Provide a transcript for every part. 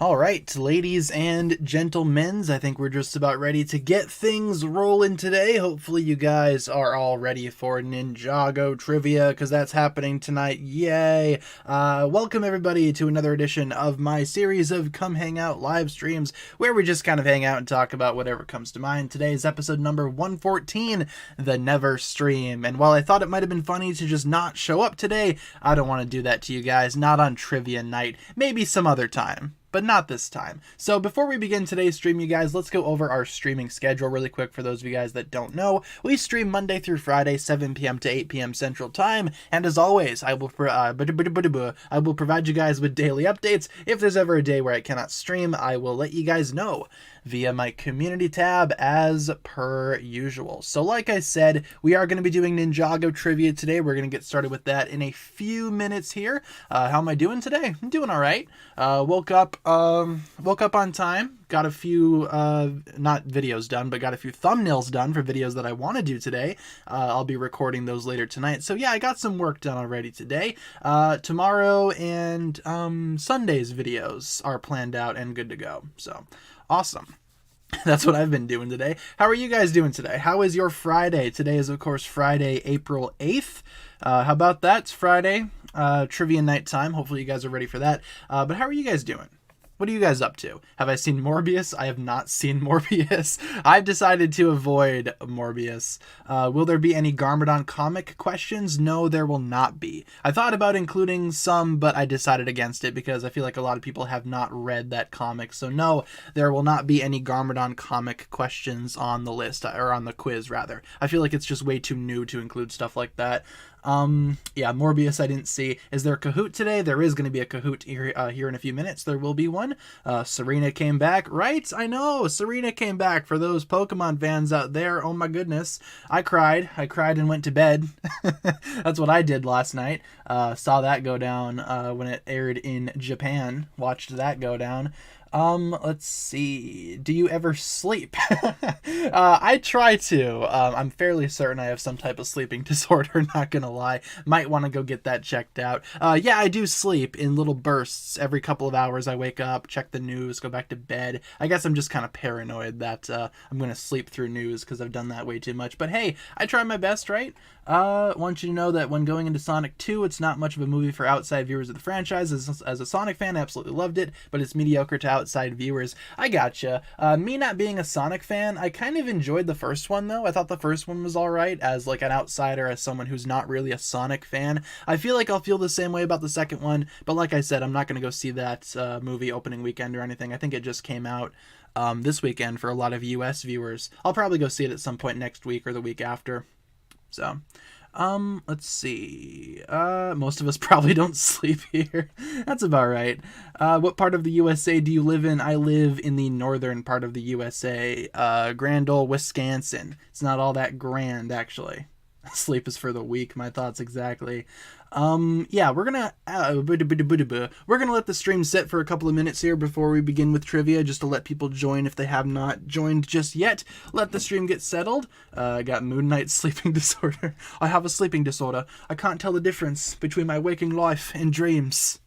All right, ladies and gentlemen, I think we're just about ready to get things rolling today. Hopefully you guys are all ready for Ninjago trivia, because that's happening tonight. Yay! Welcome everybody to another edition of my series of Come Hang Out live streams, where we just kind of hang out and talk about whatever comes to mind. Today is episode number 114, the Never Stream. And while I thought it might have been funny to just not show up today, I don't want to do that to you guys, not on trivia night. Maybe some other time, but not this time. So before we begin today's stream, you guys, let's go over our streaming schedule really quick for those of you guys that don't know. We stream Monday through Friday, 7 p.m. to 8 p.m. Central Time, and as always, I will provide you guys with daily updates. If there's ever a day where I cannot stream, I will let you guys know via my community tab as per usual. So like I said, we are going to be doing Ninjago trivia today. We're going to get started with that in a few minutes here. How am I doing today? I'm doing all right. Woke up on time. Got a few, not videos done, but got a few thumbnails done for videos that I want to do today. I'll be recording those later tonight. So yeah, I got some work done already today. Tomorrow and Sunday's videos are planned out and good to go. So awesome. That's what I've been doing today. How are you guys doing today? How is your Friday? Today is, of course, Friday, April 8th. How about that? It's Friday, trivia night time. Hopefully you guys are ready for that. But how are you guys doing? What are you guys up to? Have I seen Morbius? I have not seen Morbius. I've decided to avoid Morbius. Will there be any Garmadon comic questions? No, there will not be. I thought about including some, but I decided against it because I feel like a lot of people have not read that comic. So no, there will not be any Garmadon comic questions on the list, or on the quiz rather. I feel like it's just way too new to include stuff like that. Yeah, Morbius I didn't see. Is there a Kahoot today? There is going to be a Kahoot here in a few minutes. There will be one. Serena came back, right? I know, Serena came back. For those Pokemon fans out there, oh my goodness. I cried and went to bed. That's what I did last night. Saw that go down when it aired in Japan. Watched that go down. Let's see. Do you ever sleep? I try to. I'm fairly certain I have some type of sleeping disorder, not gonna lie. Might want to go get that checked out. Yeah, I do sleep in little bursts. Every couple of hours I wake up, check the news, go back to bed. I guess I'm just kind of paranoid that I'm gonna sleep through news because I've done that way too much. But hey, I try my best, right? Want you to know that when going into Sonic 2, it's not much of a movie for outside viewers of the franchise. As a Sonic fan, I absolutely loved it, but it's mediocre to outside viewers. I gotcha. Me not being a Sonic fan, I kind of enjoyed the first one, though. I thought the first one was alright, as like an outsider, as someone who's not really a Sonic fan. I feel like I'll feel the same way about the second one, but like I said, I'm not going to go see that movie opening weekend or anything. I think it just came out this weekend for a lot of US viewers. I'll probably go see it at some point next week or the week after. So, let's see. Most of us probably don't sleep here. That's about right. What part of the USA do you live in? I live in the northern part of the USA, Grand Ole, Wisconsin. It's not all that grand, actually. Sleep is for the weak, my thoughts exactly. Yeah, we're gonna let the stream sit for a couple of minutes here before we begin with trivia, just to let people join if they have not joined just yet. Let the stream get settled. I got Moon Knight sleeping disorder. I have a sleeping disorder. I can't tell the difference between my waking life and dreams.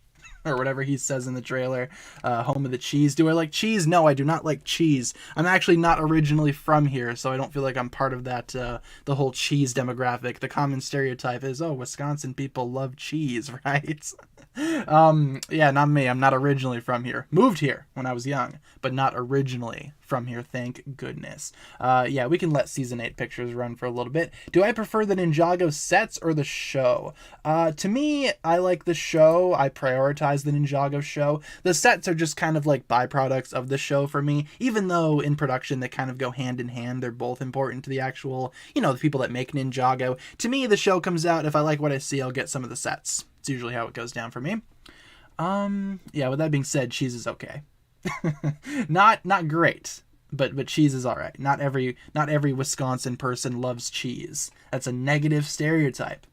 Or whatever he says in the trailer. Home of the cheese. Do I like cheese? No, I do not like cheese. I'm actually not originally from here, so I don't feel like I'm part of that, the whole cheese demographic. The common stereotype is, oh, Wisconsin people love cheese, right? Yeah, not me. I'm not originally from here. Moved here when I was young, but not originally from here, thank goodness. Yeah, we can let Season 8 pictures run for a little bit. Do I prefer the Ninjago sets or the show? To me, I like the show. I prioritize the Ninjago show. The sets are just kind of like byproducts of the show for me, even though in production they kind of go hand in hand. They're both important to the actual, the people that make Ninjago. To me, the show comes out. If I like what I see, I'll get some of the sets. It's usually how it goes down for me. Yeah, with that being said, cheese is okay. Not great, but cheese is all right. Not every Wisconsin person loves cheese. That's a negative stereotype.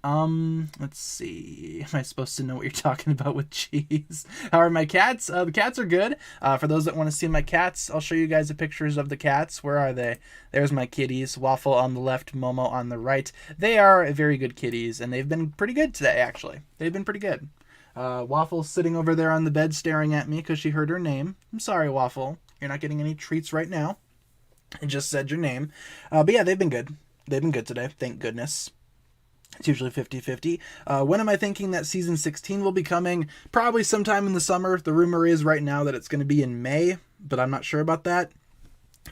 Let's see. Am I supposed to know what you're talking about with cheese? How are my cats? The cats are good. For those that want to see my cats, I'll show you guys the pictures of the cats. Where are they? There's my kitties. Waffle on the left, Momo on the right. They are very good kitties, and they've been pretty good today, actually. They've been pretty good. Waffle's sitting over there on the bed staring at me because she heard her name. I'm sorry, Waffle. You're not getting any treats right now. I just said your name. But yeah, they've been good. They've been good today. Thank goodness. It's usually 50-50. When am I thinking that season 16 will be coming? Probably sometime in the summer. The rumor is right now that it's going to be in May, but I'm not sure about that.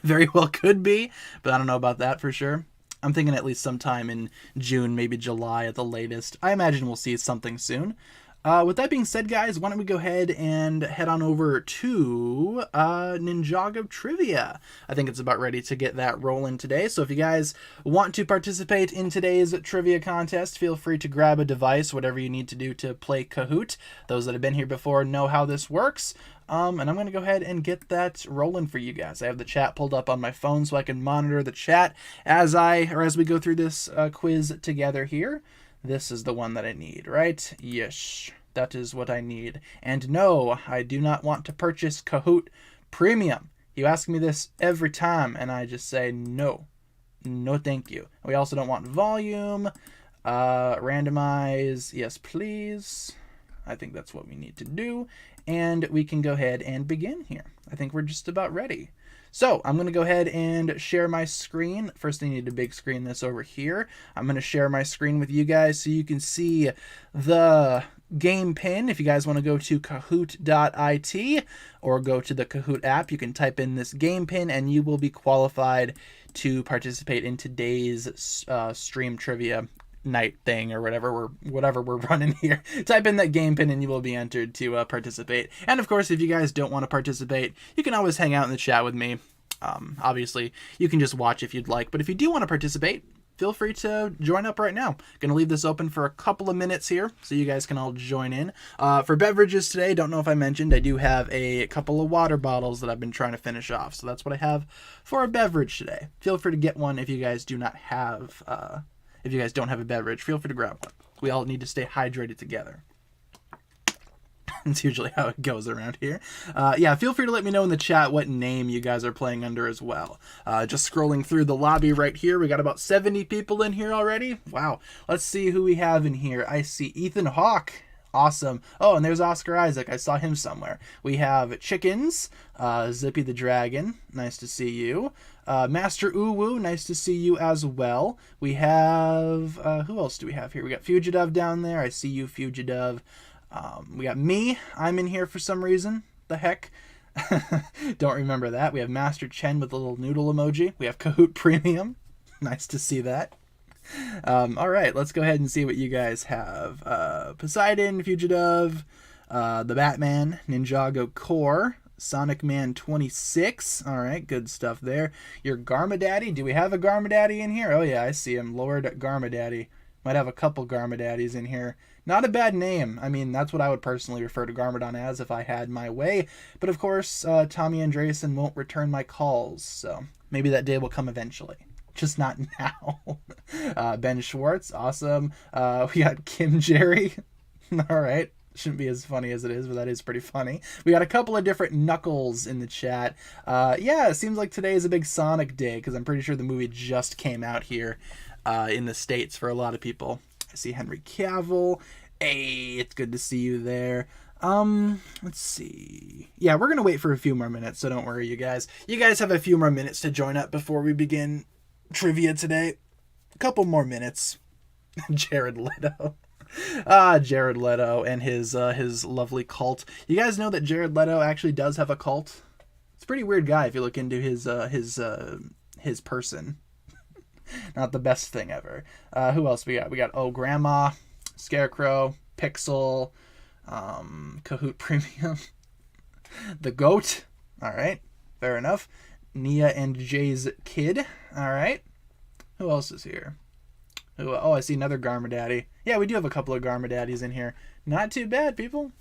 Very well could be, but I don't know about that for sure. I'm thinking at least sometime in June, maybe July at the latest. I imagine we'll see something soon. With that being said, guys, why don't we go ahead and head on over to Ninjago Trivia. I think it's about ready to get that rolling today. So if you guys want to participate in today's trivia contest, feel free to grab a device, whatever you need to do to play Kahoot. Those that have been here before know how this works. And I'm going to go ahead and get that rolling for you guys. I have the chat pulled up on my phone so I can monitor the chat as we go through this quiz together here. This is the one that I need, right? Yes, that is what I need. And no, I do not want to purchase Kahoot Premium. You ask me this every time, and I just say no. No, thank you. We also don't want volume. Randomize, yes, please. I think that's what we need to do. And we can go ahead and begin here. I think we're just about ready. So I'm going to go ahead and share my screen. First, I need to big screen this over here. I'm going to share my screen with you guys so you can see the game pin. If you guys want to go to kahoot.it or go to the Kahoot app, you can type in this game pin and you will be qualified to participate in today's stream trivia night thing or whatever we're running here. Type in that game pin and you will be entered to participate. And of course, if you guys don't want to participate, you can always hang out in the chat with me. Obviously, you can just watch if you'd like, but if you do want to participate, feel free to join up right now. Gonna leave this open for a couple of minutes here so you guys can all join in. For beverages today, don't know if I mentioned, I do have a couple of water bottles that I've been trying to finish off, so that's what I have for a beverage today. Feel free to get one if you guys do not have if you guys don't have a beverage, feel free to grab one. We all need to stay hydrated together. It's usually how it goes around here. Yeah, feel free to let me know in the chat what name you guys are playing under as well. Just scrolling through the lobby right here. We got about 70 people in here already. Wow. Let's see who we have in here. I see Ethan Hawke. Awesome. Oh, and there's Oscar Isaac. I saw him somewhere. We have Chickens, Zippy the Dragon. Nice to see you. Master Uwu, nice to see you as well. We have, who else do we have here? We got Fugitive down there. I see you, Fugitive. We got me. I'm in here for some reason. The heck? Don't remember that. We have Master Chen with a little noodle emoji. We have Kahoot Premium. Nice to see that. All right, let's go ahead and see what you guys have. Poseidon, Fugitive, the Batman, Ninjago Core, Sonic Man 26. All right, good stuff there. Your Garmadaddy. Do we have a Garmadaddy in here? Oh yeah, I see him. Lord Garmadaddy. Might have a couple Garmadaddies in here. Not a bad name. I mean, that's what I would personally refer to Garmadon as if I had my way. But of course, Tommy Andreessen won't return my calls, so maybe that day will come eventually. Just not now. Ben Schwartz, awesome. We got Kim Jerry. All right. Shouldn't be as funny as it is, but that is pretty funny. We got a couple of different Knuckles in the chat. Yeah, it seems like today is a big Sonic day because I'm pretty sure the movie just came out here in the States for a lot of people. I see Henry Cavill. Hey, it's good to see you there. Let's see. Yeah, we're going to wait for a few more minutes, so don't worry, you guys. You guys have a few more minutes to join up before we begin trivia today. A couple more minutes. Jared Leto. Jared Leto and his lovely cult. You guys know that Jared Leto actually does have a cult? It's a pretty weird guy if you look into his person. Not the best thing ever. Who else we got? We got Grandma, Scarecrow, Pixel, Kahoot Premium, the Goat. All right, fair enough. Nia and Jay's kid. All right. Who else is here? Oh, I see another Garmadaddy. Yeah, we do have a couple of Garmadaddies in here. Not too bad, people.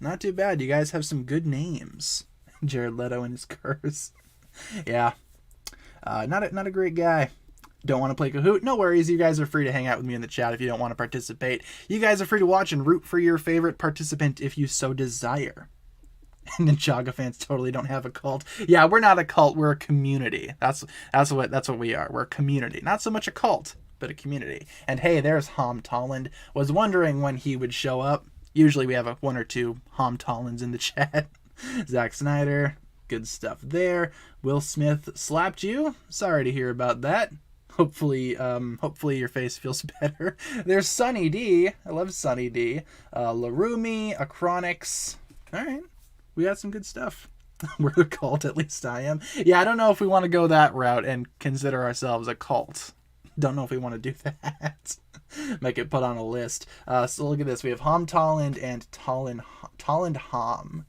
Not too bad. You guys have some good names. Jared Leto and his curse. Yeah. Not a great guy. Don't want to play Kahoot? No worries. You guys are free to hang out with me in the chat if you don't want to participate. You guys are free to watch and root for your favorite participant if you so desire. Ninjago fans totally don't have a cult. Yeah, we're not a cult. We're a community. That's what we are. We're a community. Not so much a cult, but a community. And hey, there's Tom Tolland. Was wondering when he would show up. Usually we have one or two Hom Tollins in the chat. Zack Snyder, good stuff there. Will Smith slapped you. Sorry to hear about that. Hopefully your face feels better. There's Sunny D. I love Sunny D. Larumi, Acronix. All right, we got some good stuff. We're a cult, at least I am. Yeah, I don't know if we want to go that route and consider ourselves a cult. Don't know if we want to do that. Might get put on a list. So look at this. We have Hom Tolland and Tolland Hom.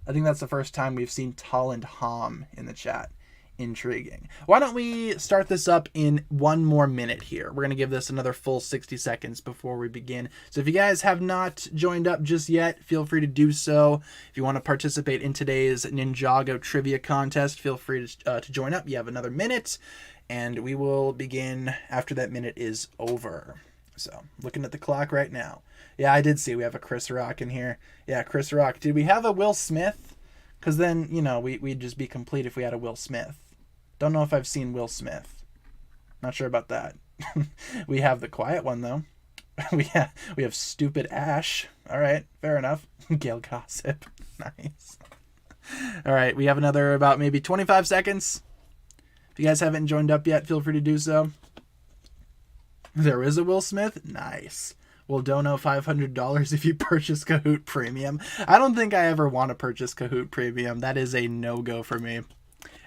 I think that's the first time we've seen Tolland Hom in the chat. Intriguing. Why don't we start this up in one more minute here? We're going to give this another full 60 seconds before we begin. So if you guys have not joined up just yet, feel free to do so. If you want to participate in today's Ninjago trivia contest, feel free to join up. You have another minute, and we will begin after that minute is over. So looking at the clock right now. Yeah, I did see we have a Chris Rock in here. Yeah, Chris Rock. Did we have a Will Smith? Because then, you know, we'd just be complete if we had a Will Smith. Don't know if I've seen Will Smith. Not sure about that. We have the quiet one, though. We have Stupid Ash. All right, fair enough. Gail Gossip. Nice. All right, we have another about maybe 25 seconds. If you guys haven't joined up yet, feel free to do so. There is a Will Smith? Nice. Will dono $500 if you purchase Kahoot Premium. I don't think I ever want to purchase Kahoot Premium. That is a no-go for me.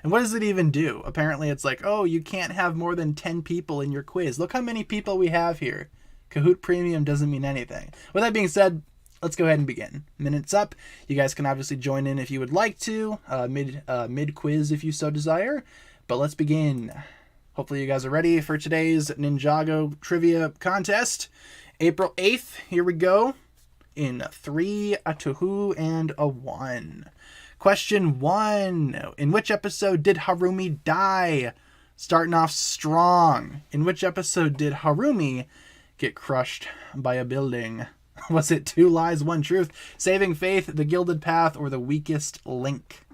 And what does it even do? Apparently it's like, oh, you can't have more than 10 people in your quiz. Look how many people we have here. Kahoot Premium doesn't mean anything. With that being said, let's go ahead and begin. Minute's up. You guys can obviously join in if you would like to, mid-quiz if you so desire. But let's begin. Hopefully you guys are ready for today's Ninjago trivia contest. April 8th, here we go. In 3, a 2, and a 1. Question 1. In which episode did Harumi die? Starting off strong. In which episode did Harumi get crushed by a building? Was it 2 Lies, 1 Truth, Saving Faith, The Gilded Path, or The Weakest Link?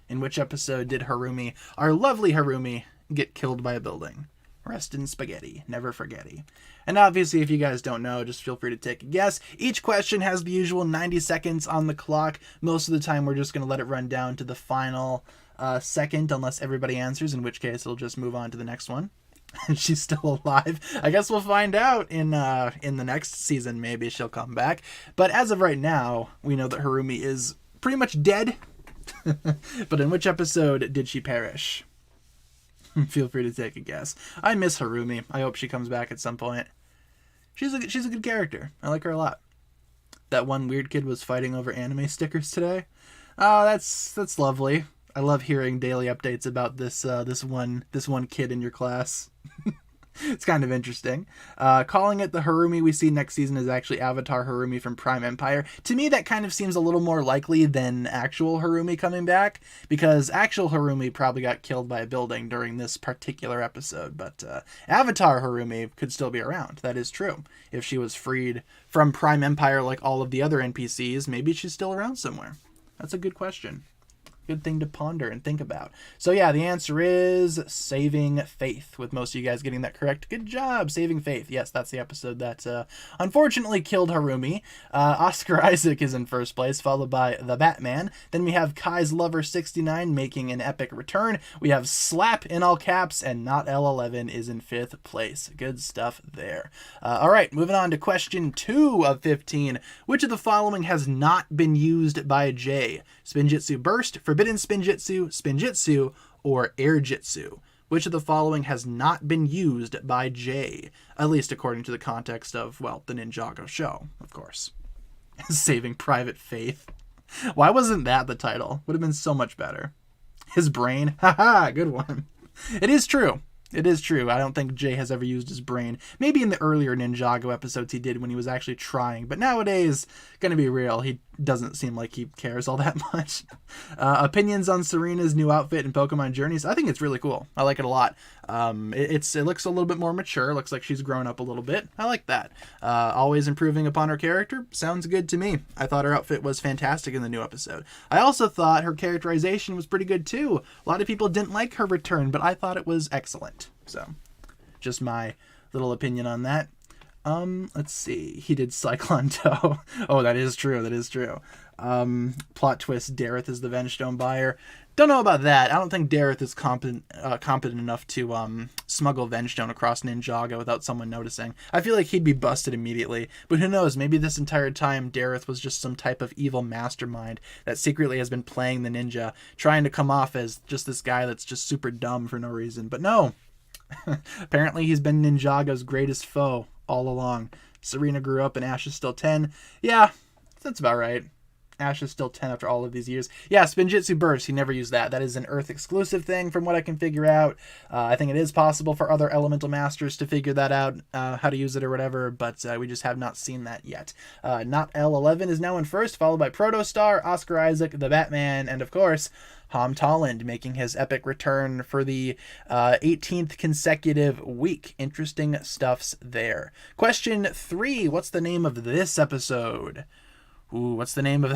In which episode did Harumi, our lovely Harumi, get killed by a building? Rest in spaghetti. Never forgetty. And obviously, if you guys don't know, just feel free to take a guess. Each question has the usual 90 seconds on the clock. Most of the time, we're just going to let it run down to the final second, unless everybody answers, in which case it'll just move on to the next one. And she's still alive. I guess we'll find out in the next season. Maybe she'll come back. But as of right now, we know that Harumi is pretty much dead. But in which episode did she perish? Feel free to take a guess. I miss Harumi. I hope she comes back at some point. She's a good character. I like her a lot. That one weird kid was fighting over anime stickers today. Oh, that's lovely. I love hearing daily updates about this one kid in your class. It's kind of interesting. Calling it the Harumi we see next season is actually Avatar Harumi from Prime Empire. To me, that kind of seems a little more likely than actual Harumi coming back, because actual Harumi probably got killed by a building during this particular episode, but Avatar Harumi could still be around. That is true. If she was freed from Prime Empire like all of the other NPCs, maybe she's still around somewhere. That's a good question. Good thing to ponder and think about. So yeah, the answer is Saving Faith, with most of you guys getting that correct. Good job, Saving Faith. Yes, that's the episode that unfortunately killed Harumi. Oscar Isaac is in first place, followed by The Batman. Then we have Kai's Lover 69 making an epic return. We have Slap in all caps, and Not L11 is in 5th place. Good stuff there. All right, moving on to question 2 of 15. Which of the following has not been used by Jay? Spinjitzu Burst, Forbidden Spinjitzu, or Air Jitsu? Which of the following has not been used by Jay? At least according to the context of, well, the Ninjago show, of course. Saving Private Faith. Why wasn't that the title? Would have been so much better. His brain. Haha, good one. It is true. It is true. I don't think Jay has ever used his brain. Maybe in the earlier Ninjago episodes he did when he was actually trying. But nowadays, gonna be real, he doesn't seem like he cares all that much. Opinions on Serena's new outfit in Pokemon Journeys. I think it's really cool. I like it a lot. It looks a little bit more mature. Looks like she's grown up a little bit. I like that. Always improving upon her character. Sounds good to me. I thought her outfit was fantastic in the new episode. I also thought her characterization was pretty good too. A lot of people didn't like her return, but I thought it was excellent. So, just my little opinion on that. Let's see. He did Cyclone Toe. Oh, that is true. That is true. Plot twist, Dareth is the Vengestone buyer. Don't know about that. I don't think Dareth is competent enough to smuggle Vengestone across Ninjago without someone noticing. I feel like he'd be busted immediately. But who knows, maybe this entire time Dareth was just some type of evil mastermind that secretly has been playing the ninja, trying to come off as just this guy that's just super dumb for no reason. But no. Apparently he's been Ninjago's greatest foe all along. Serena grew up and Ash is still 10. Yeah, that's about right. Ash is still 10 after all of these years. Yeah, Spinjitzu Burst, he never used that. That is an Earth exclusive thing from what I can figure out. I think it is possible for other Elemental Masters to figure that out, how to use it or whatever, but we just have not seen that yet. Not L11 is now in first, followed by Protostar, Oscar Isaac, the Batman, and of course, Ham Tolland making his epic return for the 18th consecutive week. Interesting stuffs there. Question 3, what's the name of this episode? Ooh, what's the name of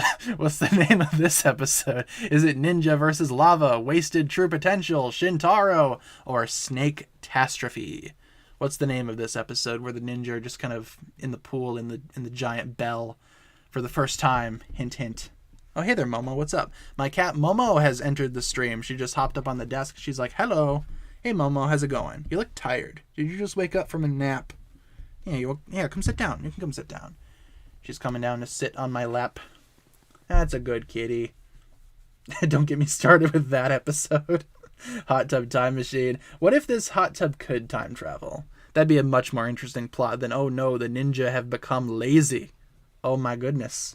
this episode? Is it Ninja versus Lava, Wasted True Potential, Shintaro, or Snake Catastrophe? What's the name of this episode where the ninja are just kind of in the pool in the giant bell for the first time? Hint, hint. Oh, hey there, Momo. What's up? My cat Momo has entered the stream. She just hopped up on the desk. She's like, hello. Hey, Momo. How's it going? You look tired. Did you just wake up from a nap? Yeah, come sit down. You can come sit down. She's coming down to sit on my lap. That's a good kitty. Don't get me started with that episode. Hot tub time machine. What if this hot tub could time travel? That'd be a much more interesting plot than, oh no, the ninja have become lazy. Oh my goodness.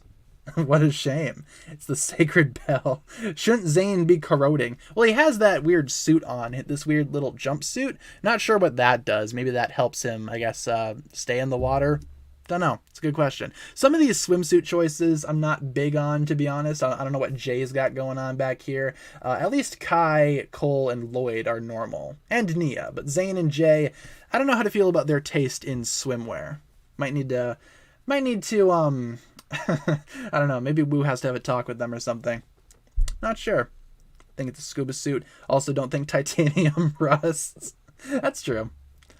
What a shame. It's the sacred bell. Shouldn't Zane be corroding? Well, he has that weird suit on, this weird little jumpsuit. Not sure what that does. Maybe that helps him, I guess, stay in the water. Don't know. It's a good question. Some of these swimsuit choices I'm not big on, to be honest. I don't know what Jay's got going on back here. At least Kai, Cole, and Lloyd are normal. And Nia. But Zane and Jay, I don't know how to feel about their taste in swimwear. Might need to, I don't know. Maybe Wu has to have a talk with them or something. Not sure. Think it's a scuba suit. Also don't think titanium rusts. That's true.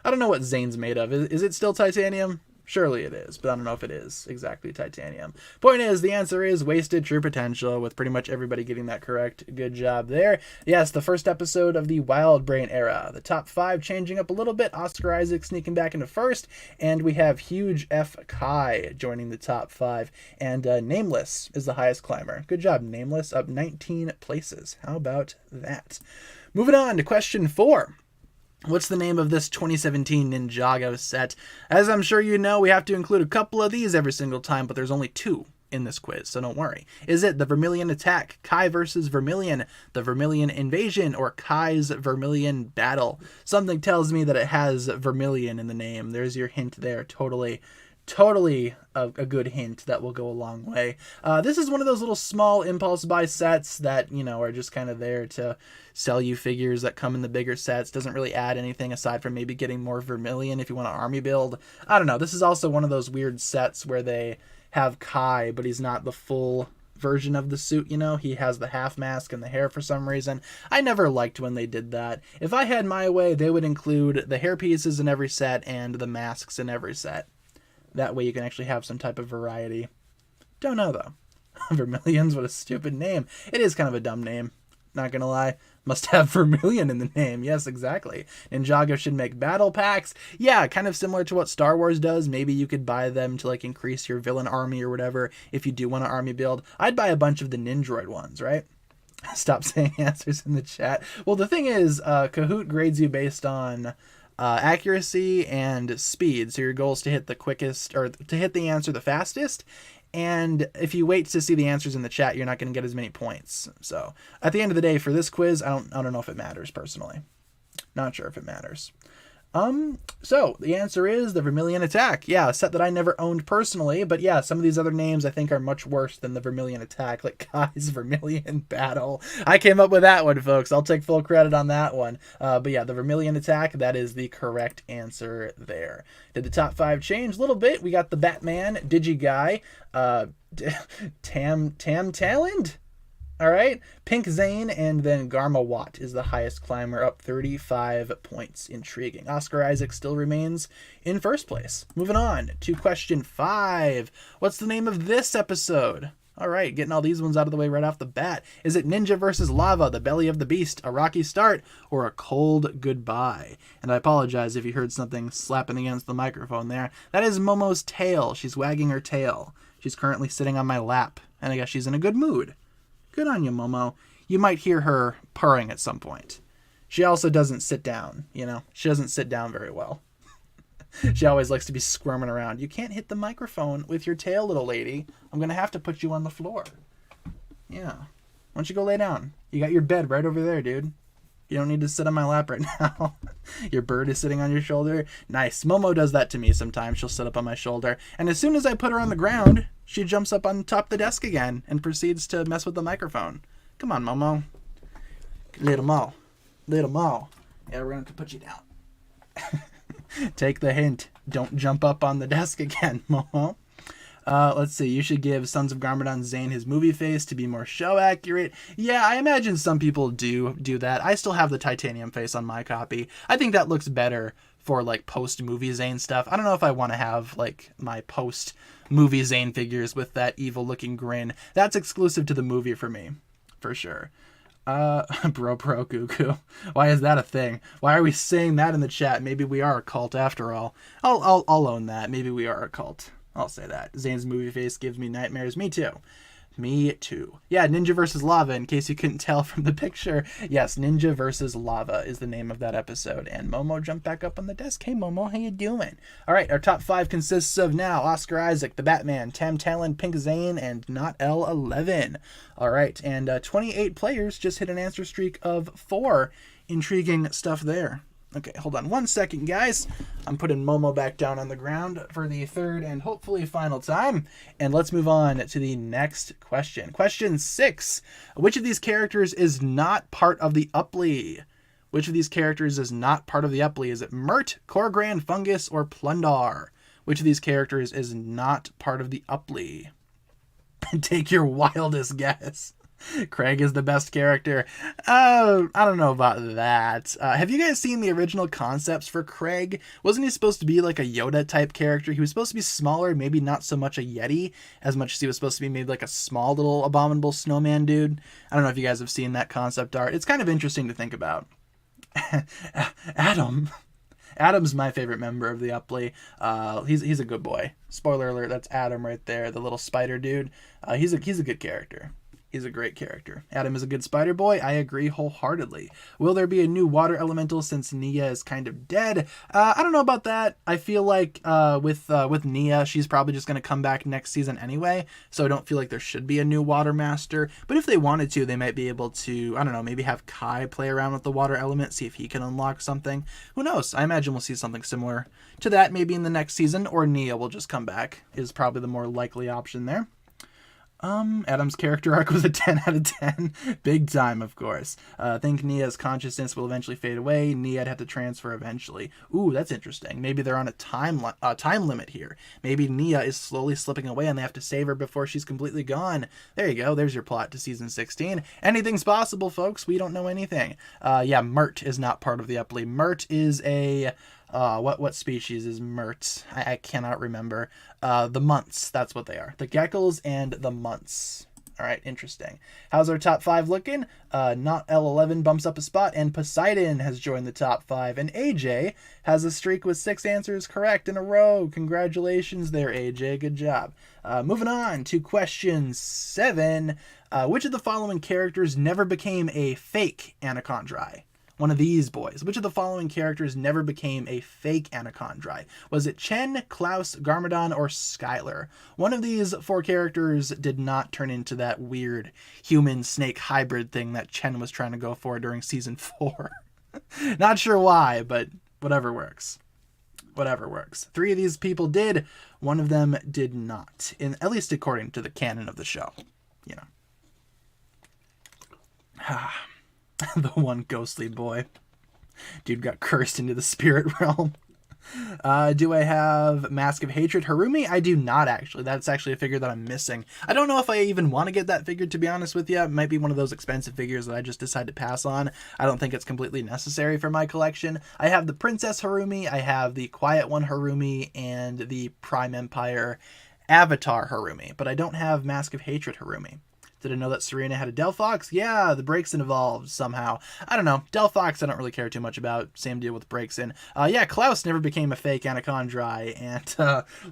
I don't know what Zane's made of. Is it still titanium? Surely it is, but I don't know if it is exactly titanium. Point is, the answer is Wasted True Potential, with pretty much everybody getting that correct. Good job there. Yes, the first episode of the Wild Brain era. The top 5 changing up a little bit. Oscar Isaac sneaking back into first, and we have Huge F. Kai joining the top 5. And Nameless is the highest climber. Good job, Nameless, up 19 places. How about that? Moving on to question 4. What's the name of this 2017 Ninjago set? As I'm sure you know, we have to include a couple of these every single time, but there's only 2 in this quiz, so don't worry. Is it the Vermilion Attack, Kai versus Vermilion, the Vermilion Invasion, or Kai's Vermilion Battle? Something tells me that it has Vermilion in the name. There's your hint there. Totally a good hint that will go a long way. This is one of those little small impulse buy sets that, you know, are just kind of there to sell you figures that come in the bigger sets. Doesn't really add anything aside from maybe getting more Vermilion if you want to army build. I don't know. This is also one of those weird sets where they have Kai, but he's not the full version of the suit, you know? He has the half mask and the hair for some reason. I never liked when they did that. If I had my way, they would include the hair pieces in every set and the masks in every set. That way you can actually have some type of variety. Don't know, though. Vermilion's, what a stupid name. It is kind of a dumb name. Not gonna lie. Must have Vermilion in the name. Yes, exactly. Ninjago should make battle packs. Yeah, kind of similar to what Star Wars does. Maybe you could buy them to, like, increase your villain army or whatever if you do want to army build. I'd buy a bunch of the Nindroid ones, right? Stop saying answers in the chat. Well, the thing is, Kahoot grades you based on accuracy and speed. So your goal is to hit the quickest, or to hit the answer the fastest. And if you wait to see the answers in the chat, you're not going to get as many points. So at the end of the day, for this quiz, I don't know if it matters personally. Not sure if it matters. So the answer is the Vermilion Attack. Yeah, a set that I never owned personally, but yeah, some of these other names I think are much worse than the Vermilion Attack, like Kai's Vermilion Battle. I came up with that one, folks. I'll take full credit on that one. But yeah, the Vermilion Attack, that is the correct answer there. Did the top 5 change? A little bit. We got the Batman, Digi Guy, Tam Talent? All right, Pink Zane and then Garma Watt is the highest climber, up 35 points. Intriguing. Oscar Isaac still remains in first place. Moving on to question 5. What's the name of this episode? All right, getting all these ones out of the way right off the bat. Is it Ninja versus Lava, The Belly of the Beast, A Rocky Start, or A Cold Goodbye? And I apologize if you heard something slapping against the microphone there. That is Momo's tail. She's wagging her tail. She's currently sitting on my lap, and I guess she's in a good mood. Good on you, Momo. You might hear her purring at some point. She also doesn't sit down, you know? She doesn't sit down very well. She always likes to be squirming around. You can't hit the microphone with your tail, little lady. I'm going to have to put you on the floor. Yeah. Why don't you go lay down? You got your bed right over there, dude. You don't need to sit on my lap right now. Your bird is sitting on your shoulder. Nice. Momo does that to me sometimes. She'll sit up on my shoulder. And as soon as I put her on the ground, she jumps up on top of the desk again and proceeds to mess with the microphone. Come on, Momo. Little Mo. Little Mo. Yeah, we're going to have to put you down. Take the hint. Don't jump up on the desk again, Momo. Let's see. You should give Sons of Garmadon Zane his movie face to be more show accurate. Yeah, I imagine some people do that. I still have the titanium face on my copy. I think that looks better for like post-movie Zane stuff. I don't know if I want to have like my post-movie Zane figures with that evil-looking grin. That's exclusive to the movie for me, for sure. Bro Cuckoo. Why is that a thing? Why are we saying that in the chat? Maybe we are a cult after all. I'll own that. Maybe we are a cult. I'll say that. Zane's movie face gives me nightmares. Me too. Me too. Yeah, Ninja versus Lava, in case you couldn't tell from the picture. Yes, Ninja versus Lava is the name of that episode. And Momo jumped back up on the desk. Hey, Momo, how you doing? All right, our top 5 consists of now Oscar Isaac, the Batman, Tam Talon, Pink Zane, and Not L11. All right, and 28 players just hit an answer streak of 4. Intriguing stuff there. Okay, hold on 1 second, guys. I'm putting Momo back down on the ground for the third and hopefully final time. And let's move on to the next question. Question 6. Which of these characters is not part of the Upply? Which of these characters is not part of the Upply? Is it Mert, Korgran, Fungus, or Plundar? Which of these characters is not part of the Upply? Take your wildest guess. Craig is the best character. I don't know about that. Have you guys seen the original concepts for Craig? Wasn't he supposed to be like a Yoda type character? He was supposed to be smaller, maybe not so much a Yeti, as much as he was supposed to be maybe like a small little abominable snowman dude. I don't know if you guys have seen that concept art. It's kind of interesting to think about. Adam's my favorite member of the Upply. He's a good boy. Spoiler alert, that's Adam right there, the little spider dude. He's a good character. He's a great character. Adam is a good spider boy. I agree wholeheartedly. Will there be a new water elemental since Nia is kind of dead? I don't know about that. I feel like with Nia, she's probably just going to come back next season anyway, so I don't feel like there should be a new water master. But if they wanted to, they might be able to, I don't know, maybe have Kai play around with the water element, see if he can unlock something. Who knows? I imagine we'll see something similar to that maybe in the next season, or Nia will just come back, is probably the more likely option there. Adam's character arc was a 10 out of 10. Big time, of course. I think Nia's consciousness will eventually fade away. Nia'd have to transfer eventually. Ooh, that's interesting. Maybe they're on a time limit here. Maybe Nia is slowly slipping away and they have to save her before she's completely gone. There you go. There's your plot to season 16. Anything's possible, folks. We don't know anything. Yeah, Mert is not part of the Upply. Mert is a... what species is Mert? I cannot remember. The Munts, that's what they are. The Geckos and the Munts. All right, interesting. How's our top 5 looking? Not L11 bumps up a spot, and Poseidon has joined the top 5, and AJ has a streak with 6 answers correct in a row. Congratulations there, AJ. Good job. Moving on to question 7. Which of the following characters never became a fake Anachondri? One of these boys. Which of the following characters never became a fake Anachondri? Was it Chen, Klaus, Garmadon, or Skylar? One of these 4 characters did not turn into that weird human-snake hybrid thing that Chen was trying to go for during season 4. Not sure why, but whatever works. Whatever works. 3 of these people did. One of them did not. At least according to the canon of the show. You know. The one ghostly boy. Dude got cursed into the spirit realm. Do I have Mask of Hatred Harumi? I do not, actually. That's actually a figure that I'm missing. I don't know if I even want to get that figure, to be honest with you. It might be one of those expensive figures that I just decide to pass on. I don't think it's completely necessary for my collection. I have the Princess Harumi, I have the Quiet One Harumi, and the Prime Empire Avatar Harumi, but I don't have Mask of Hatred Harumi. Did I know that Serena had a Delphox? Yeah, the Braixen evolved somehow. I don't know. Delphox I don't really care too much about. Same deal with Braixen. Yeah, Klaus never became a fake Anacondri. And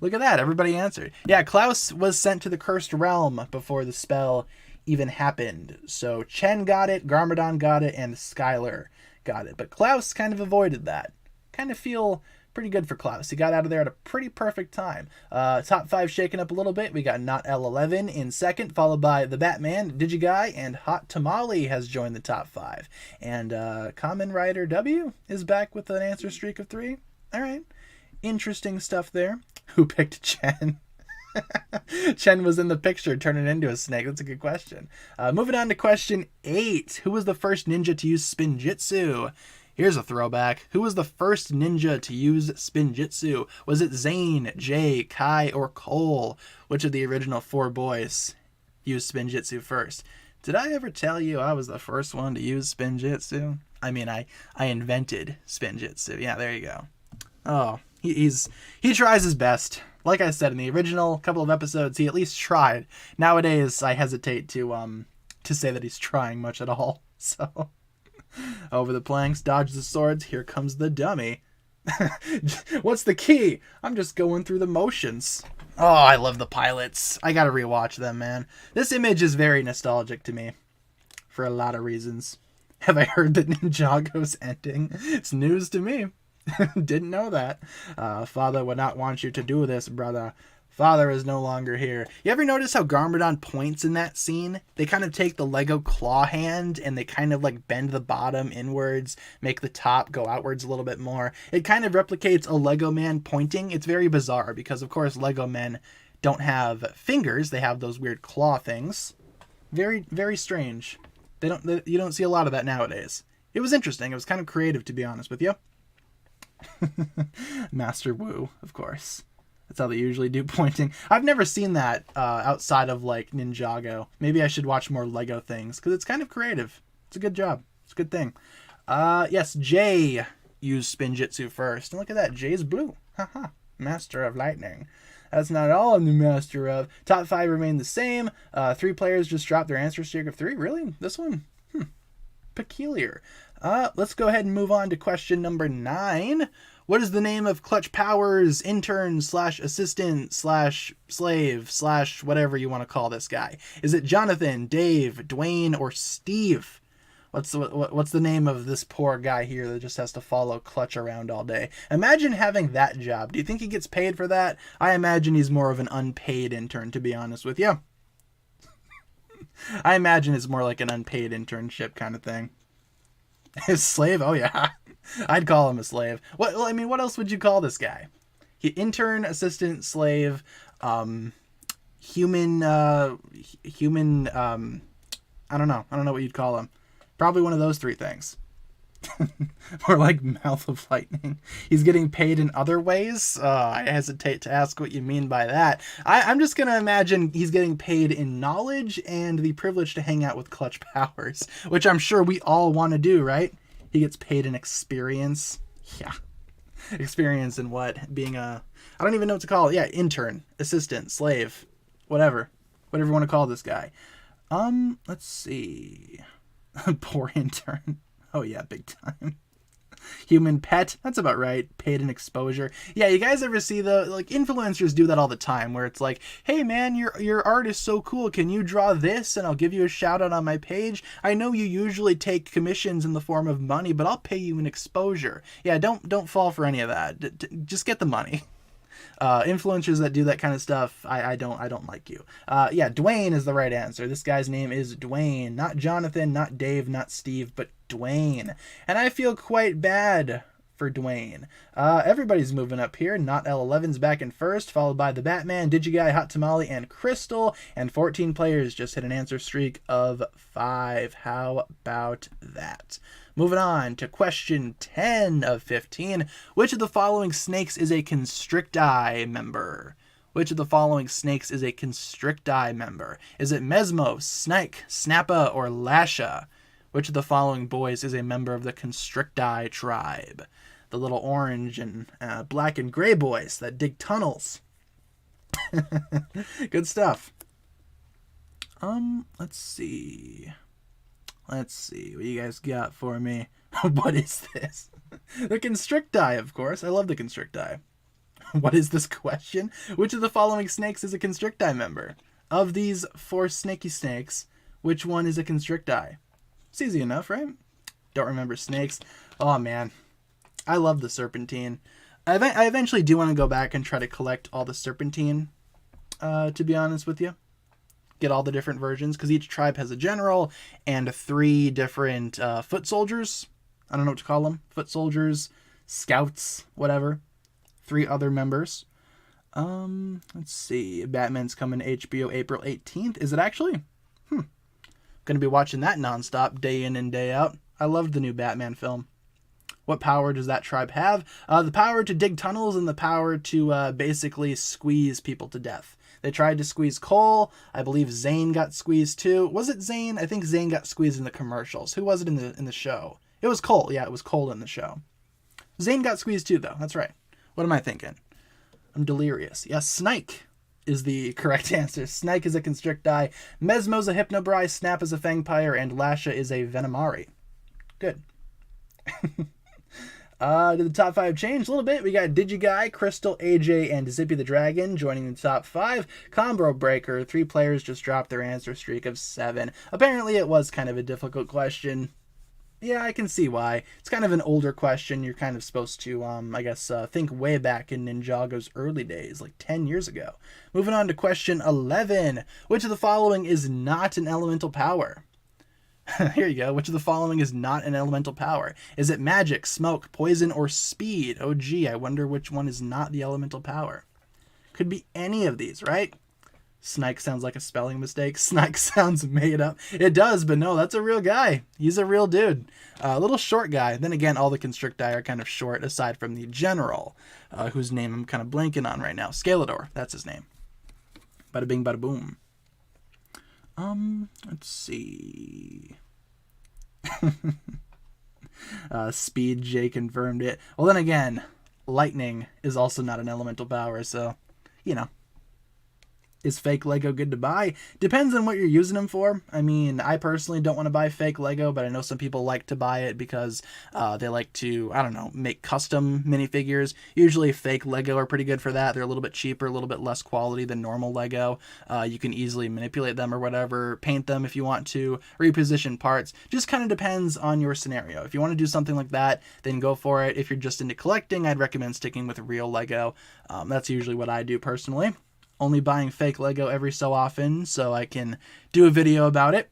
look at that. Everybody answered. Yeah, Klaus was sent to the Cursed Realm before the spell even happened. So Chen got it, Garmadon got it, and Skylar got it. But Klaus kind of avoided that. Kind of feel pretty good for Klaus. He got out of there at a pretty perfect time. Top 5 shaken up a little bit. We got Not L11 in second, followed by the Batman, Digiguy, and Hot Tamale has joined the top 5. And Kamen Rider W is back with an answer streak of 3. All right. Interesting stuff there. Who picked Chen? Chen was in the picture turning into a snake. That's a good question. Moving on to question 8. Who was the first ninja to use Spinjitzu? Here's a throwback. Who was the first ninja to use Spinjitzu? Was it Zane, Jay, Kai, or Cole? Which of the original 4 boys used Spinjitzu first? Did I ever tell you I was the first one to use Spinjitzu? I mean, I invented Spinjitzu. Yeah, there you go. Oh, he tries his best. Like I said in the original couple of episodes, he at least tried. Nowadays, I hesitate to say that he's trying much at all. So over the planks, dodge the swords, here comes the dummy. What's the key? I'm just going through the motions. Oh, I love the pilots. I gotta rewatch them, man. This image is very nostalgic to me for a lot of reasons. Have I heard that Ninjago's ending? It's news to me. Didn't know that. Father would not want you to do this, brother. Father is no longer here. You ever notice how Garmadon points in that scene? They kind of take the Lego claw hand and they kind of like bend the bottom inwards, make the top go outwards a little bit more. It kind of replicates a Lego man pointing. It's very bizarre because, of course, Lego men don't have fingers. They have those weird claw things. Very, very strange. You don't see a lot of that nowadays. It was interesting. It was kind of creative, to be honest with you. Master Wu, of course. That's how they usually do pointing. I've never seen that outside of like Ninjago. Maybe I should watch more Lego things because it's kind of creative. It's a good job. It's a good thing. Yes, Jay used Spinjitzu first. And look at that. Jay's blue. Haha. Master of Lightning. That's not all I'm the master of. Top 5 remain the same. 3 players just dropped their answer streak of 3. Really? This one? Peculiar. Let's go ahead and move on to question number 9. What is the name of Clutch Powers intern / assistant / slave / whatever you want to call this guy? Is it Jonathan, Dave, Dwayne, or Steve? What's the name of this poor guy here that just has to follow Clutch around all day? Imagine having that job. Do you think he gets paid for that? I imagine he's more of an unpaid intern, to be honest with you. I imagine it's more like an unpaid internship kind of thing. His slave? Oh yeah. I'd call him a slave. What else would you call this guy? Intern, assistant, slave, human, I don't know what you'd call him. Probably one of those 3 things. More like Mouth of Lightning. He's getting paid in other ways. I hesitate to ask what you mean by that. I'm just going to imagine he's getting paid in knowledge and the privilege to hang out with Clutch Powers, which I'm sure we all want to do, right? He gets paid in experience. Yeah. Experience in what? Being I don't even know what to call it. Yeah, intern, assistant, slave, whatever you want to call this guy. Let's see. Poor intern. Oh yeah, big time. Human pet, that's about right. Paid in exposure. Yeah, you guys ever see influencers do that all the time where it's like, hey man, your art is so cool. Can you draw this and I'll give you a shout out on my page? I know you usually take commissions in the form of money, but I'll pay you in exposure. Yeah, don't fall for any of that. Just get the money. Influencers that do that kind of stuff, I don't like you. Yeah, Dwayne is the right answer. This guy's name is Dwayne, not Jonathan, not Dave, not Steve, but Dwayne. And I feel quite bad for Dwayne. Everybody's moving up here. Not L11's back in first, followed by the Batman, Digiguy, Hot Tamale, and Crystal. And 14 players just hit an answer streak of 5. How about that? Moving on to question 10 of 15. Which of the following snakes is a constricti member? Which of the following snakes is a constricti member? Is it Mesmo, Snike, Snappa, or Lasha? Which of the following boys is a member of the constricti tribe? The little orange and black and gray boys that dig tunnels. Good stuff. Let's see. Let's see what you guys got for me. What is this? The constricti, of course. I love the constricti. What is this question? Which of the following snakes is a constricti member? Of these 4 snaky snakes, which one is a constricti? It's easy enough, right? Don't remember snakes. Oh, man. I love the serpentine. I eventually do want to go back and try to collect all the serpentine, to be honest with you. Get all the different versions, because each tribe has a general and 3 different foot soldiers. I don't know what to call them. Foot soldiers, scouts, whatever. 3 other members. Let's see. Batman's coming to HBO April 18th. Is it actually? Gonna be watching that nonstop, day in and day out. I loved the new Batman film. What power does that tribe have? The power to dig tunnels and the power to basically squeeze people to death. They tried to squeeze Cole. I believe Zane got squeezed too. Was it Zane? I think Zane got squeezed in the commercials. Who was it in the show? It was Cole. Yeah, it was Cole in the show. Zane got squeezed too, though. That's right. What am I thinking? I'm delirious. Yes, Snake is the correct answer. Snake is a constricti. Mesmo's a hypnobrai. Snap is a fangpire. And Lasha is a venomari. Good. Did the top 5 change a little bit? We got Digiguy, Crystal, AJ, and Zippy the Dragon joining the top 5. Combo Breaker, 3 players just dropped their answer streak of 7. Apparently it was kind of a difficult question. Yeah, I can see why. It's kind of an older question. You're kind of supposed to, I guess, think way back in Ninjago's early days, like 10 years ago. Moving on to question 11. Which of the following is not an elemental power? Here you go. Which of the following is not an elemental power? Is it magic, smoke, poison, or speed? Oh, gee, I wonder which one is not the elemental power. Could be any of these, right? Snike sounds like a spelling mistake. Snike sounds made up. It does, but no, that's a real guy. He's a real dude. A little short guy. Then again, all the constricti are kind of short, aside from the general, whose name I'm kind of blanking on right now. Scalador, that's his name. Bada bing, bada boom. Let's see. Speed J confirmed it. Well, then again, lightning is also not an elemental power, so, you know. Is fake Lego good to buy? Depends on what you're using them for. I mean, I personally don't want to buy fake Lego, but I know some people like to buy it because they like to, I don't know, make custom minifigures. Usually fake Lego are pretty good for that. They're a little bit cheaper, a little bit less quality than normal Lego. You can easily manipulate them or whatever, paint them if you want to, reposition parts. Just kind of depends on your scenario. If you want to do something like that, then go for it. If you're just into collecting, I'd recommend sticking with real Lego. That's usually what I do personally. Only buying fake Lego every so often so I can do a video about it,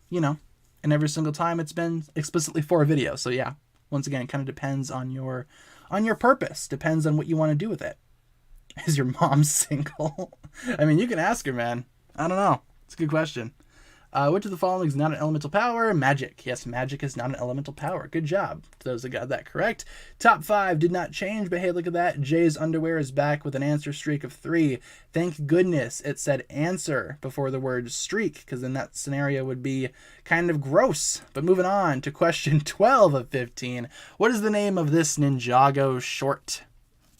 you know, and every single time it's been explicitly for a video. So yeah, once again, it kind of depends on your purpose, depends on what you want to do with it. Is your mom single? I mean, you can ask her, man. I don't know. It's a good question. Which of the following is not an elemental power? Magic. Yes, magic is not an elemental power. Good job to those that got that correct. Top 5 did not change, but hey, look at that. Jay's underwear is back with an answer streak of 3. Thank goodness it said answer before the word streak, because then that scenario would be kind of gross. But moving on to question 12 of 15. What is the name of this Ninjago short?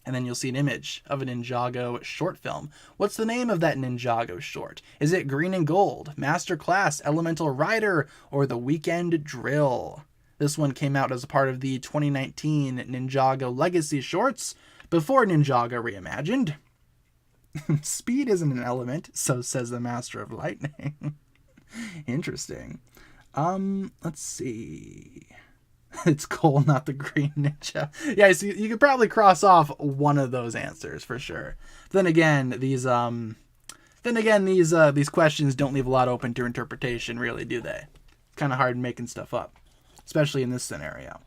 And then you'll see an image of a Ninjago short film. What's the name of that Ninjago short? Is it Green and Gold, Masterclass, Elemental Rider, or The Weekend Drill? This one came out as a part of the 2019 Ninjago Legacy Shorts before Ninjago Reimagined. Speed isn't an element, so says the Master of Lightning. Interesting. Let's see. It's Cole, not the Green Ninja. Yeah, so you could probably cross off one of those answers for sure. Then again, these questions don't leave a lot open to interpretation, really, do they? It's kind of hard making stuff up, especially in this scenario.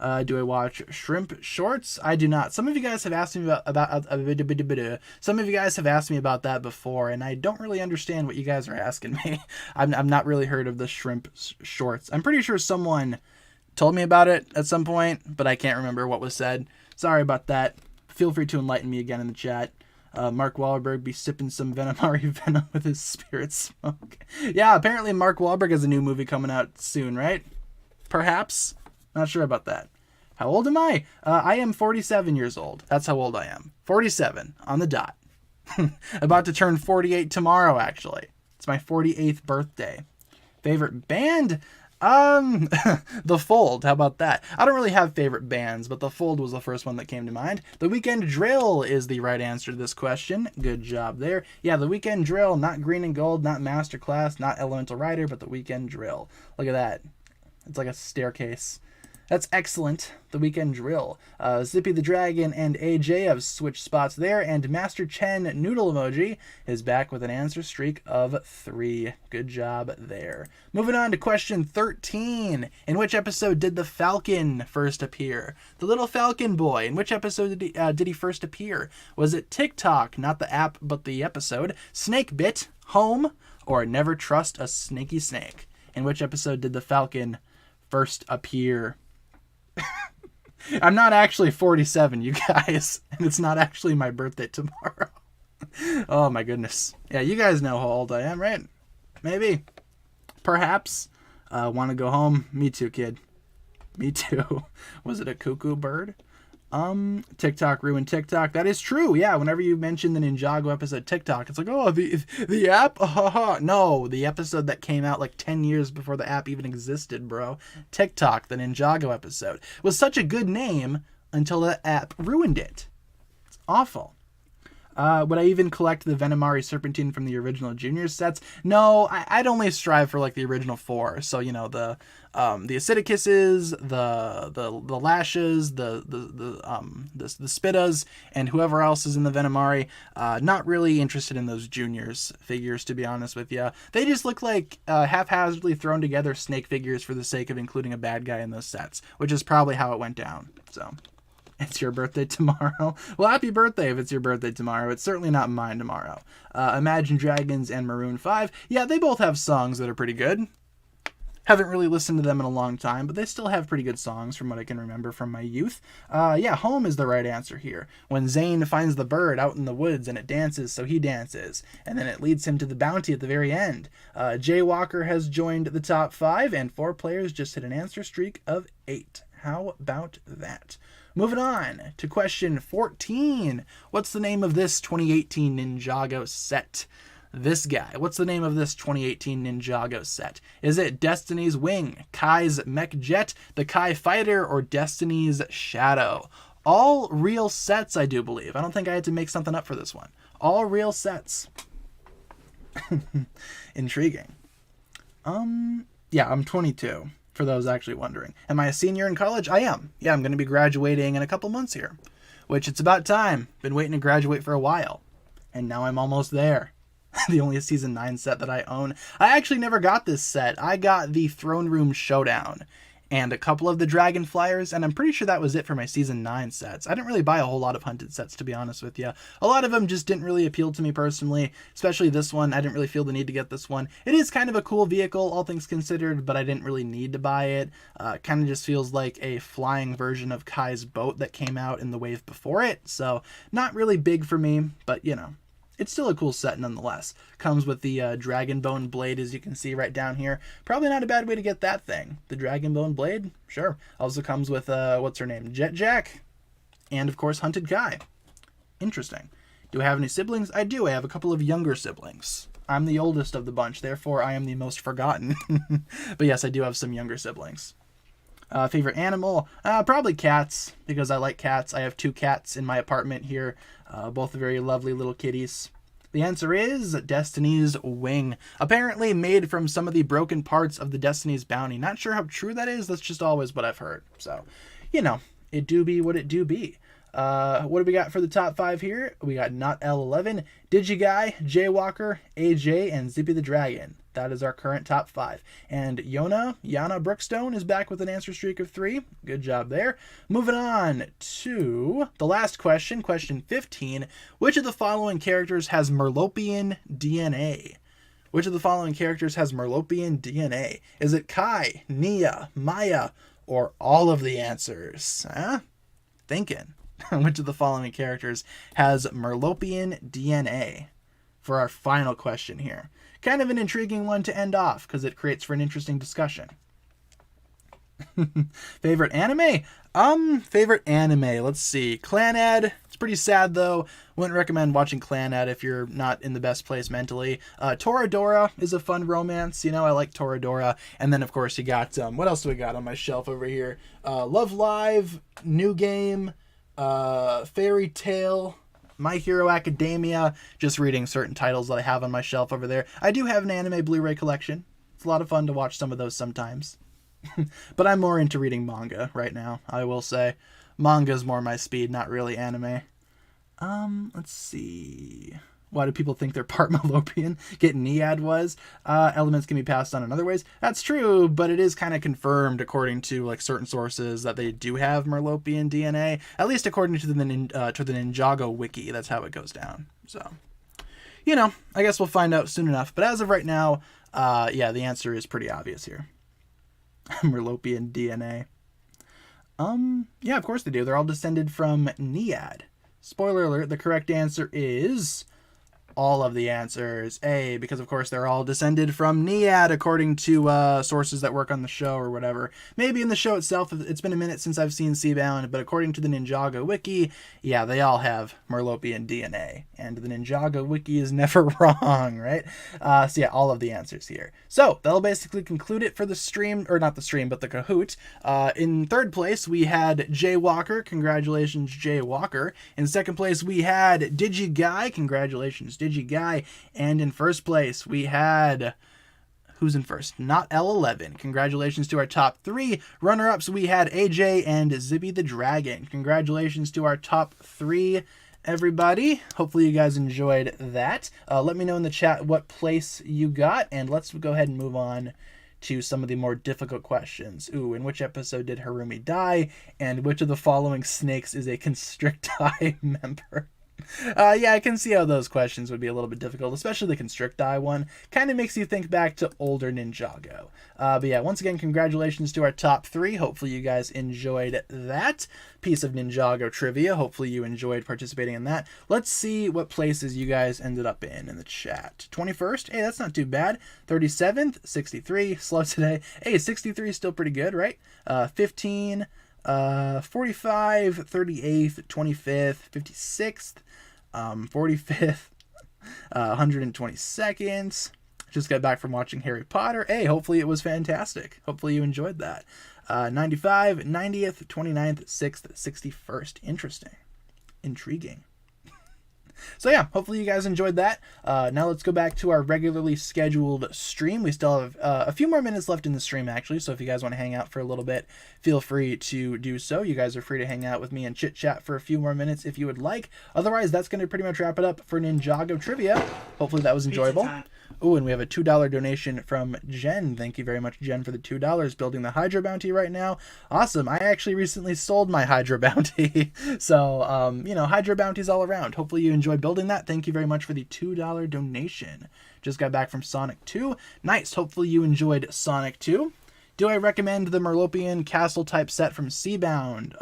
Do I watch shrimp shorts? I do not. Some of you guys have asked me some of you guys have asked me about that before, and I don't really understand what you guys are asking me. I'm not really heard of the shrimp shorts. I'm pretty sure someone told me about it at some point, but I can't remember what was said. Sorry about that. Feel free to enlighten me again in the chat. Mark Wahlberg be sipping some Venomari venom with his spirit smoke. Yeah, apparently Mark Wahlberg has a new movie coming out soon, right? Perhaps? Not sure about that. How old am I? I am 47 years old. That's how old I am. 47 on the dot. About to turn 48 tomorrow, actually. It's my 48th birthday. Favorite band? The Fold. How about that? I don't really have favorite bands, but The Fold was the first one that came to mind. The Weekend Drill is the right answer to this question. Good job there. Yeah, The Weekend Drill, not Green and Gold, not Masterclass, not Elemental Rider, but The Weekend Drill. Look at that. It's like a staircase. That's excellent. The Weekend Drill. Zippy the Dragon and AJ have switched spots there, and Master Chen Noodle Emoji is back with an answer streak of 3. Good job there. Moving on to question 13. In which episode did the Falcon first appear? The little Falcon boy. In which episode did he first appear? Was it TikTok, not the app, but the episode, Snake Bit, Home, or Never Trust a Snaky Snake? In which episode did the Falcon first appear? I'm not actually 47, you guys, and it's not actually my birthday tomorrow. Oh my goodness. Yeah, you guys know how old I am, right? Maybe. Perhaps. Want to go home? Me too, kid. Me too. Was it a cuckoo bird? TikTok ruined TikTok. That is true. Yeah, whenever you mention the Ninjago episode TikTok, it's like, oh, the app? No, the episode that came out like 10 years before the app even existed, bro. TikTok, the Ninjago episode, was such a good name until the app ruined it. It's awful. Would I even collect the Venomari Serpentine from the original Junior sets? No, I'd only strive for like the original 4. So, you know, the Acidicus's, the Lashes, the Spittas, and whoever else is in the Venomari. Not really interested in those Juniors figures, to be honest with you. They just look like haphazardly thrown together snake figures for the sake of including a bad guy in those sets, which is probably how it went down. So. It's your birthday tomorrow. Well, happy birthday if it's your birthday tomorrow. It's certainly not mine tomorrow. Imagine Dragons and Maroon 5. Yeah, they both have songs that are pretty good. Haven't really listened to them in a long time, but they still have pretty good songs from what I can remember from my youth. Yeah, Home is the right answer here. When Zane finds the bird out in the woods and it dances, so he dances. And then it leads him to the bounty at the very end. Jay Walker has joined the top 5, and 4 players just hit an answer streak of 8. How about that? Moving on to question 14. What's the name of this 2018 Ninjago set? This guy. What's the name of this 2018 Ninjago set? Is it Destiny's Wing, Kai's Mech Jet, the Kai Fighter, or Destiny's Shadow? All real sets, I do believe. I don't think I had to make something up for this one. All real sets. Intriguing. Yeah, I'm 22. For those actually wondering. Am I a senior in college? I am. Yeah, I'm going to be graduating in a couple months here, which it's about time. Been waiting to graduate for a while, and now I'm almost there. The only Season 9 set that I own. I actually never got this set. I got the Throne Room Showdown and a couple of the Dragon Flyers, and I'm pretty sure that was it for my Season 9 sets. I didn't really buy a whole lot of Hunted sets, to be honest with you. A lot of them just didn't really appeal to me personally, especially this one. I didn't really feel the need to get this one. It is kind of a cool vehicle, all things considered, but I didn't really need to buy it. Kind of just feels like a flying version of Kai's boat that came out in the wave before it, so not really big for me, but you know. It's still a cool set nonetheless. Comes with the Dragon Bone Blade, as you can see right down here. Probably not a bad way to get that thing. The Dragon Bone Blade? Sure. Also comes with, what's her name? Jet Jack. And, of course, Hunted Kai. Interesting. Do I have any siblings? I do. I have a couple of younger siblings. I'm the oldest of the bunch, therefore I am the most forgotten. But yes, I do have some younger siblings. Favorite animal? Probably cats, because I like cats. I have 2 cats in my apartment here, both very lovely little kitties. The answer is Destiny's Wing. Apparently made from some of the broken parts of the Destiny's Bounty. Not sure how true that is, that's just always what I've heard. So, you know, it do be what it do be. What do we got for the top 5 here? We got Not L11, Digiguy, Jaywalker, AJ, and Zippy the Dragon. That is our current top 5. And Yana Brookstone is back with an answer streak of 3. Good job there. Moving on to the last question, question 15. Which of the following characters has Merlopian DNA? Which of the following characters has Merlopian DNA? Is it Kai, Nia, Maya, or all of the answers? Huh? Thinking. Which of the following characters has Merlopian DNA? For our final question here. Kind of an intriguing one to end off because it creates for an interesting discussion. Favorite anime? Favorite anime. Let's see. Clanad. It's pretty sad though. Wouldn't recommend watching Clanad if you're not in the best place mentally. Toradora is a fun romance. You know, I like Toradora. And then of course you got, what else do we got on my shelf over here? Love Live, New Game, Fairy Tail, My Hero Academia, just reading certain titles that I have on my shelf over there. I do have an anime Blu-ray collection. It's a lot of fun to watch some of those sometimes. But I'm more into reading manga right now, I will say. Manga's more my speed, not really anime. Let's see. Why do people think they're part Merlopian? Get Niad was. Elements can be passed on in other ways. That's true, but it is kind of confirmed according to like certain sources that they do have Merlopian DNA. At least according to the Ninjago wiki. That's how it goes down. So, you know, I guess we'll find out soon enough. But as of right now, yeah, the answer is pretty obvious here. Merlopian DNA. Yeah, of course they do. They're all descended from Niad. Spoiler alert, the correct answer is all of the answers. A, because of course they're all descended from Niad according to sources that work on the show or whatever. Maybe in the show itself, it's been a minute since I've seen Seabound, but according to the Ninjago wiki, yeah, they all have Merlopian DNA. And the Ninjago wiki is never wrong, right? So yeah, all of the answers here. So that'll basically conclude it for the stream, or not the stream, but the Kahoot. In third place, we had Jaywalker. Congratulations, Jaywalker. In second place, we had Digiguy. Congratulations, Digiguy. And in first place, we had... Who's in first? Not L11. Congratulations to our top 3. Runner-ups, we had AJ and Zippy the Dragon. Congratulations to our top 3, everybody. Hopefully you guys enjoyed that. Let me know in the chat what place you got, and let's go ahead and move on to some of the more difficult questions. Ooh, in which episode did Harumi die? And which of the following snakes is a Constricti member? Yeah, I can see how those questions would be a little bit difficult, especially the Constricti one. Kind of makes you think back to older Ninjago. But yeah, once again, congratulations to our top 3. Hopefully you guys enjoyed that piece of Ninjago trivia. Hopefully you enjoyed participating in that. Let's see what places you guys ended up in the chat. 21st? Hey, that's not too bad. 37th? 63. Slow today. Hey, 63 is still pretty good, right? 15... 45, 38th, 25th, 56th, 45th, 122nd. Just got back from watching Harry Potter. Hey, hopefully it was fantastic. Hopefully you enjoyed that. 95, 90th, 29th, 6th, 61st. Interesting. Intriguing. So yeah, hopefully you guys enjoyed that. Now let's go back to our regularly scheduled stream. We still have a few more minutes left in the stream, actually, so if you guys want to hang out for a little bit, feel free to do so. You guys are free to hang out with me and chit-chat for a few more minutes if you would like. Otherwise, that's going to pretty much wrap it up for Ninjago Trivia. Hopefully that was enjoyable. Oh, and we have a $2 donation from Jen. Thank you very much, Jen, for the $2. Building the Hydra Bounty right now. Awesome. I actually recently sold my Hydra Bounty. So, you know, Hydra Bounties all around. Hopefully you enjoyed building that. Thank you very much for the $2 donation. Just got back from Sonic 2. Nice. Hopefully you enjoyed Sonic 2. Do I recommend the Merlopian Castle type set from Seabound?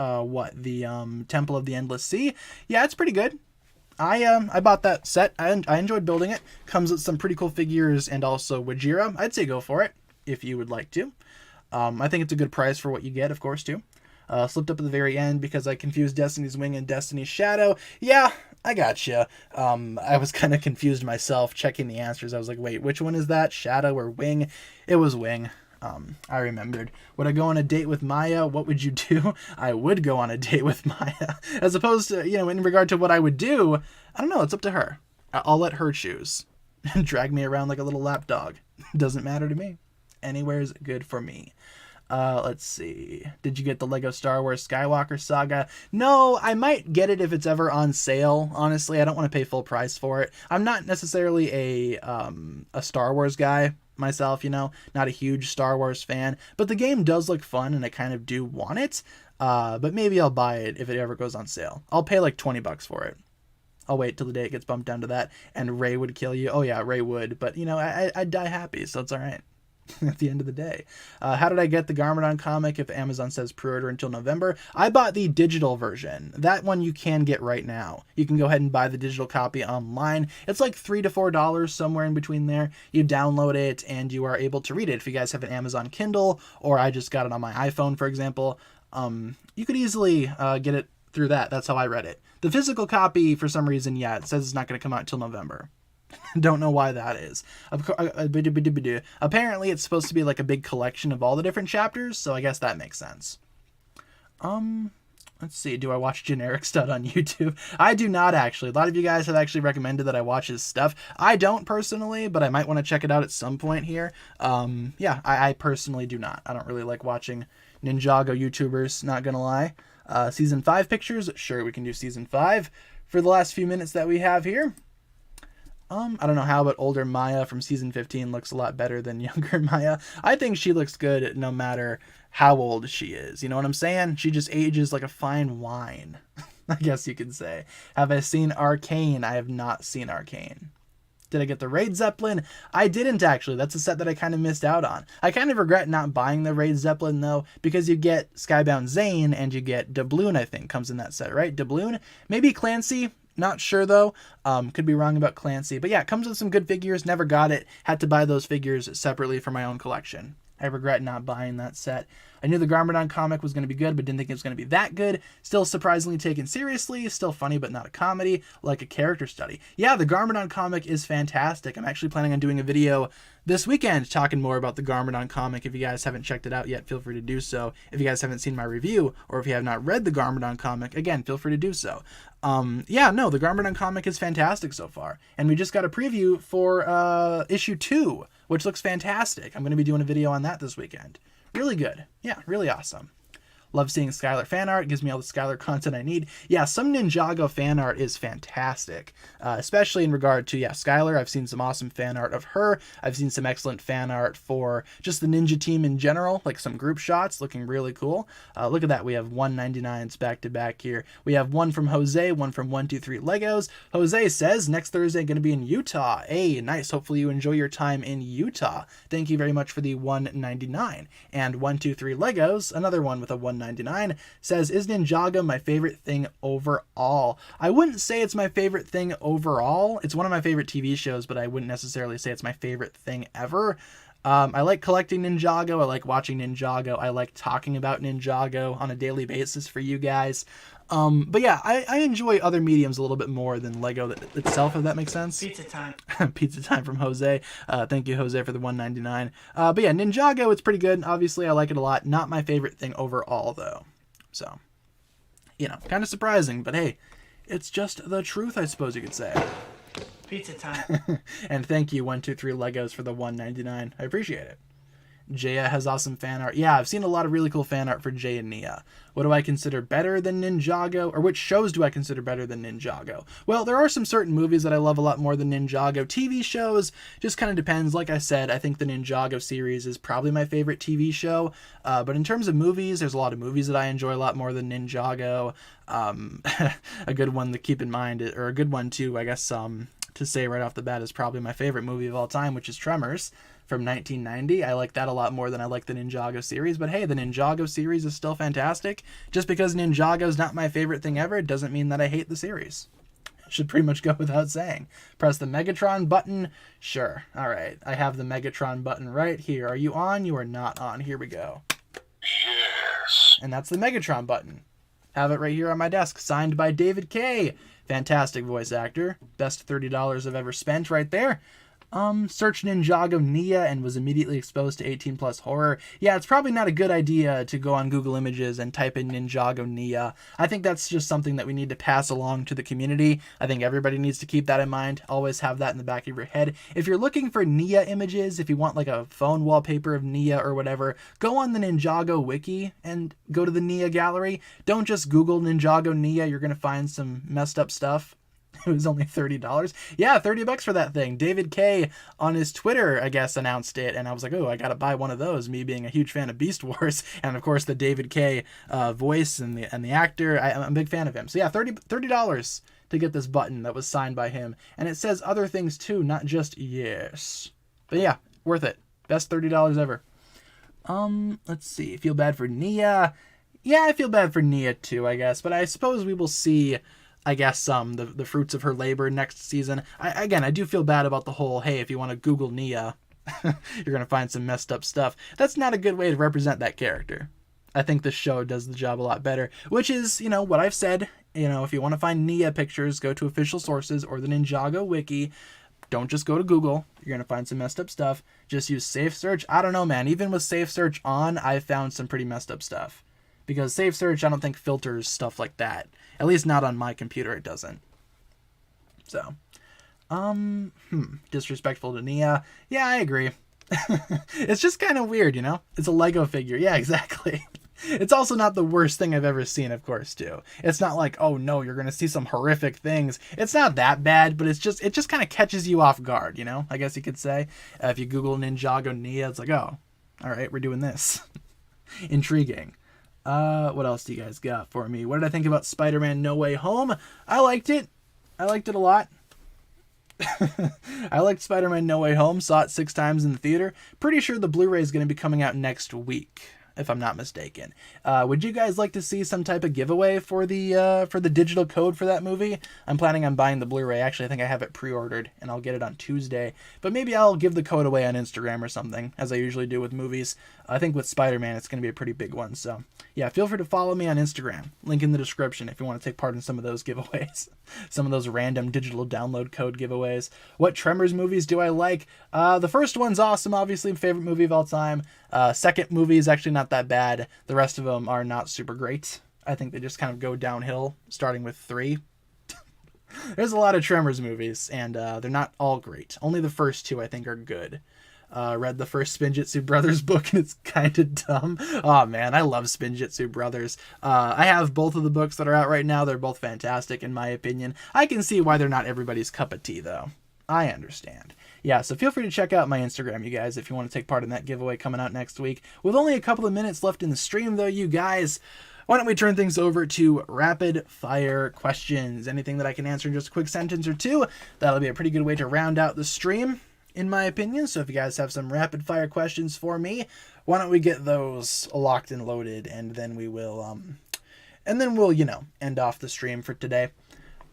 The Temple of the Endless Sea? Yeah, it's pretty good. I bought that set. I enjoyed building it. Comes with some pretty cool figures and also Wajira. I'd say go for it if you would like to. I think it's a good price for what you get, of course, too. Slipped up at the very end because I confused Destiny's Wing and Destiny's Shadow. Yeah, I gotcha. I was kind of confused myself checking the answers. I was like, wait, which one is that? Shadow or Wing? It was Wing. I remembered. Would I go on a date with Maya? What would you do? I would go on a date with Maya. As opposed to, you know, in regard to what I would do, I don't know. It's up to her. I'll let her choose. Drag me around like a little lap dog. Doesn't matter to me. Anywhere's good for me. Let's see. Did you get the Lego Star Wars Skywalker Saga? No, I might get it if it's ever on sale. Honestly, I don't want to pay full price for it. I'm not necessarily a Star Wars guy myself, you know, not a huge Star Wars fan, but the game does look fun and I kind of do want it. But maybe I'll buy it if it ever goes on sale. I'll pay like $20 for it. I'll wait till the day it gets bumped down to that. And Ray would kill you. Oh yeah, Ray would. But you know, I'd die happy, so it's all right. At the end of the day. How did I get the Garmadon comic if Amazon says pre-order until November? I bought the digital version. That one you can get right now. You can go ahead and buy the digital copy online. It's like $3 to $4, somewhere in between there. You download it and you are able to read it. If you guys have an Amazon Kindle, or I just got it on my iPhone, for example, you could easily get it through that. That's how I read it. The physical copy, for some reason, yeah, it says it's not going to come out until November. Don't know why that is. Apparently, it's supposed to be like a big collection of all the different chapters, so I guess that makes sense. Let's see. Do I watch Generic Stud on YouTube? I do not, actually. A lot of you guys have actually recommended that I watch his stuff. I don't personally, but I might want to check it out at some point here. Yeah, I personally do not. I don't really like watching Ninjago YouTubers, not gonna lie. Season 5 pictures? Sure, we can do Season 5 for the last few minutes that we have here. I don't know how, but older Maya from season 15 looks a lot better than younger Maya. I think she looks good no matter how old she is. You know what I'm saying? She just ages like a fine wine, I guess you could say. Have I seen Arcane? I have not seen Arcane. Did I get the Raid Zeppelin? I didn't, actually. That's a set that I kind of missed out on. I kind of regret not buying the Raid Zeppelin, though, because you get Skybound Zane and you get Doubloon, I think, comes in that set, right? Doubloon? Maybe Clancy? Not sure, though. Could be wrong about Clancy. But yeah, it comes with some good figures. Never got it. Had to buy those figures separately for my own collection. I regret not buying that set. I knew the Garmadon comic was going to be good, but didn't think it was going to be that good. Still surprisingly taken seriously. Still funny, but not a comedy. Like a character study. Yeah, the Garmadon comic is fantastic. I'm actually planning on doing a video this weekend talking more about the Garmadon comic. If you guys haven't checked it out yet, feel free to do so. If you guys haven't seen my review, or if you have not read the Garmadon comic, again, feel free to do so. Yeah, no, the Garmadon comic is fantastic so far. And we just got a preview for issue 2, which looks fantastic. I'm going to be doing a video on that this weekend. Really good. Yeah, really awesome. Love seeing Skylar fan art. Gives me all the Skylar content I need. Yeah, some Ninjago fan art is fantastic, especially in regard to, yeah, Skylar. I've seen some awesome fan art of her. I've seen some excellent fan art for just the Ninja team in general, like some group shots looking really cool. Look at that. We have 199s back to back here. We have one from Jose, one from 123 Legos. Jose says, next Thursday going to be in Utah. Hey, nice. Hopefully you enjoy your time in Utah. Thank you very much for the 199. And 123 Legos, another one with a 199, says, is Ninjago my favorite thing overall? I wouldn't say it's my favorite thing overall. It's one of my favorite TV shows, but I wouldn't necessarily say it's my favorite thing ever. I like collecting Ninjago. I like watching Ninjago. I like talking about Ninjago on a daily basis for you guys. But yeah, I enjoy other mediums a little bit more than Lego itself, if that makes sense. Pizza time. Pizza time from Jose. Thank you, Jose, for the 199. But yeah, Ninjago, it's pretty good. Obviously, I like it a lot. Not my favorite thing overall, though. So, you know, kind of surprising, but hey, it's just the truth, I suppose you could say. Pizza time. And thank you, 123 Legos, for the 199. I appreciate it. Jaya has awesome fan art. Yeah, I've seen a lot of really cool fan art for Jay and Nia. What do I consider better than Ninjago? Or which shows do I consider better than Ninjago? Well, there are some certain movies that I love a lot more than Ninjago. TV shows just kind of depends. Like I said, I think the Ninjago series is probably my favorite TV show. But in terms of movies, there's a lot of movies that I enjoy a lot more than Ninjago. A good one to keep in mind, or a good one too, I guess, to say right off the bat, is probably my favorite movie of all time, which is Tremors from 1990. I like that a lot more than I like the Ninjago series, but hey, the Ninjago series is still fantastic. Just because Ninjago's not my favorite thing ever, it doesn't mean that I hate the series. Should pretty much go without saying. Press the Megatron button. Sure. All right. I have the Megatron button right here. Are you on? You are not on. Here we go. Yes. And that's the Megatron button. Have it right here on my desk. Signed by David K. Fantastic voice actor. Best $30 I've ever spent right there. Search Ninjago Nia and was immediately exposed to 18 plus horror. Yeah, it's probably not a good idea to go on Google Images and type in Ninjago Nia. I think that's just something that we need to pass along to the community. I think everybody needs to keep that in mind. Always have that in the back of your head. If you're looking for Nia images, if you want like a phone wallpaper of Nia or whatever, go on the Ninjago wiki and go to the Nia gallery. Don't just Google Ninjago Nia. You're going to find some messed up stuff. It was only $30. Yeah, $30 for that thing. David K on his Twitter, I guess, announced it, and I was like, oh, I gotta buy one of those. Me being a huge fan of Beast Wars, and of course the David K voice and the actor. I'm a big fan of him. So yeah, $30 to get this button that was signed by him, and it says other things too, not just yes. But yeah, worth it. Best $30 ever. Let's see. Feel bad for Nia. Yeah, I feel bad for Nia too, I guess, but I suppose we will see. I guess the fruits of her labor next season. I do feel bad about the whole, hey, if you want to Google Nia, you're going to find some messed up stuff. That's not a good way to represent that character. I think this show does the job a lot better, which is, what I've said. If you want to find Nia pictures, go to official sources or the Ninjago wiki. Don't just go to Google. You're going to find some messed up stuff. Just use Safe Search. I don't know, man. Even with Safe Search on, I found some pretty messed up stuff. Because Safe Search, I don't think filters stuff like that. At least not on my computer, it doesn't. So, disrespectful to Nia. Yeah, I agree. It's just kind of weird, It's a Lego figure. Yeah, exactly. It's also not the worst thing I've ever seen, of course, too. It's not like, oh no, you're going to see some horrific things. It's not that bad, but it just kind of catches you off guard, I guess you could say. If you Google Ninjago Nia, it's like, oh, all right, we're doing this. Intriguing. What else do you guys got for me? What did I think about Spider-Man No Way Home? I liked it. I liked it a lot. I liked Spider-Man No Way Home. Saw it 6 times in the theater. Pretty sure the Blu-ray is going to be coming out next week, if I'm not mistaken. Would you guys like to see some type of giveaway for the digital code for that movie? I'm planning on buying the Blu-ray. Actually, I think I have it pre-ordered, and I'll get it on Tuesday. But maybe I'll give the code away on Instagram or something, as I usually do with movies. I think with Spider-Man, it's going to be a pretty big one. So, yeah, feel free to follow me on Instagram. Link in the description if you want to take part in some of those giveaways. Some of those random digital download code giveaways. What Tremors movies do I like? The first one's awesome, obviously. Favorite movie of all time. Second movie is actually not that bad. The rest of them are not super great. I think they just kind of go downhill, starting with 3. There's a lot of Tremors movies, and they're not all great. Only the first 2, I think, are good. Read the first Spinjitzu Brothers book, and it's kind of dumb. Oh, man, I love Spinjitzu Brothers. I have both of the books that are out right now. They're both fantastic, in my opinion. I can see why they're not everybody's cup of tea, though. I understand. Yeah, so feel free to check out my Instagram, you guys, if you want to take part in that giveaway coming out next week. With only a couple of minutes left in the stream, though, you guys, why don't we turn things over to rapid fire questions? Anything that I can answer in just a quick sentence or two, that'll be a pretty good way to round out the stream, in my opinion. So if you guys have some rapid fire questions for me, why don't we get those locked and loaded, and then we'll end off the stream for today.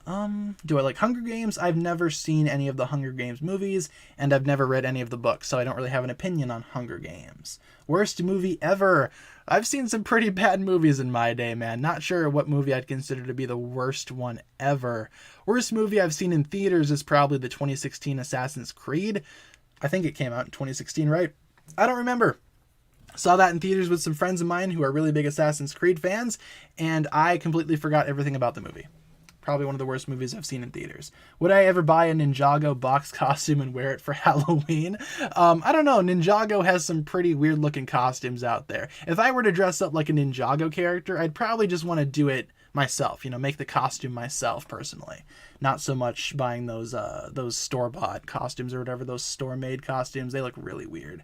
Do I like Hunger Games? I've never seen any of the Hunger Games movies, and I've never read any of the books, so I don't really have an opinion on Hunger Games. Worst movie ever? I've seen some pretty bad movies in my day, man. Not sure what movie I'd consider to be the worst one ever. Worst movie I've seen in theaters is probably the 2016 Assassin's Creed. I think it came out in 2016, right? I don't remember. Saw that in theaters with some friends of mine who are really big Assassin's Creed fans, and I completely forgot everything about the movie. Probably one of the worst movies I've seen in theaters. Would I ever buy a Ninjago box costume and wear it for Halloween? I don't know. Ninjago has some pretty weird looking costumes out there. If I were to dress up like a Ninjago character, I'd probably just want to do it myself, make the costume myself personally. Not so much buying those store-bought costumes or whatever, those store-made costumes. They look really weird.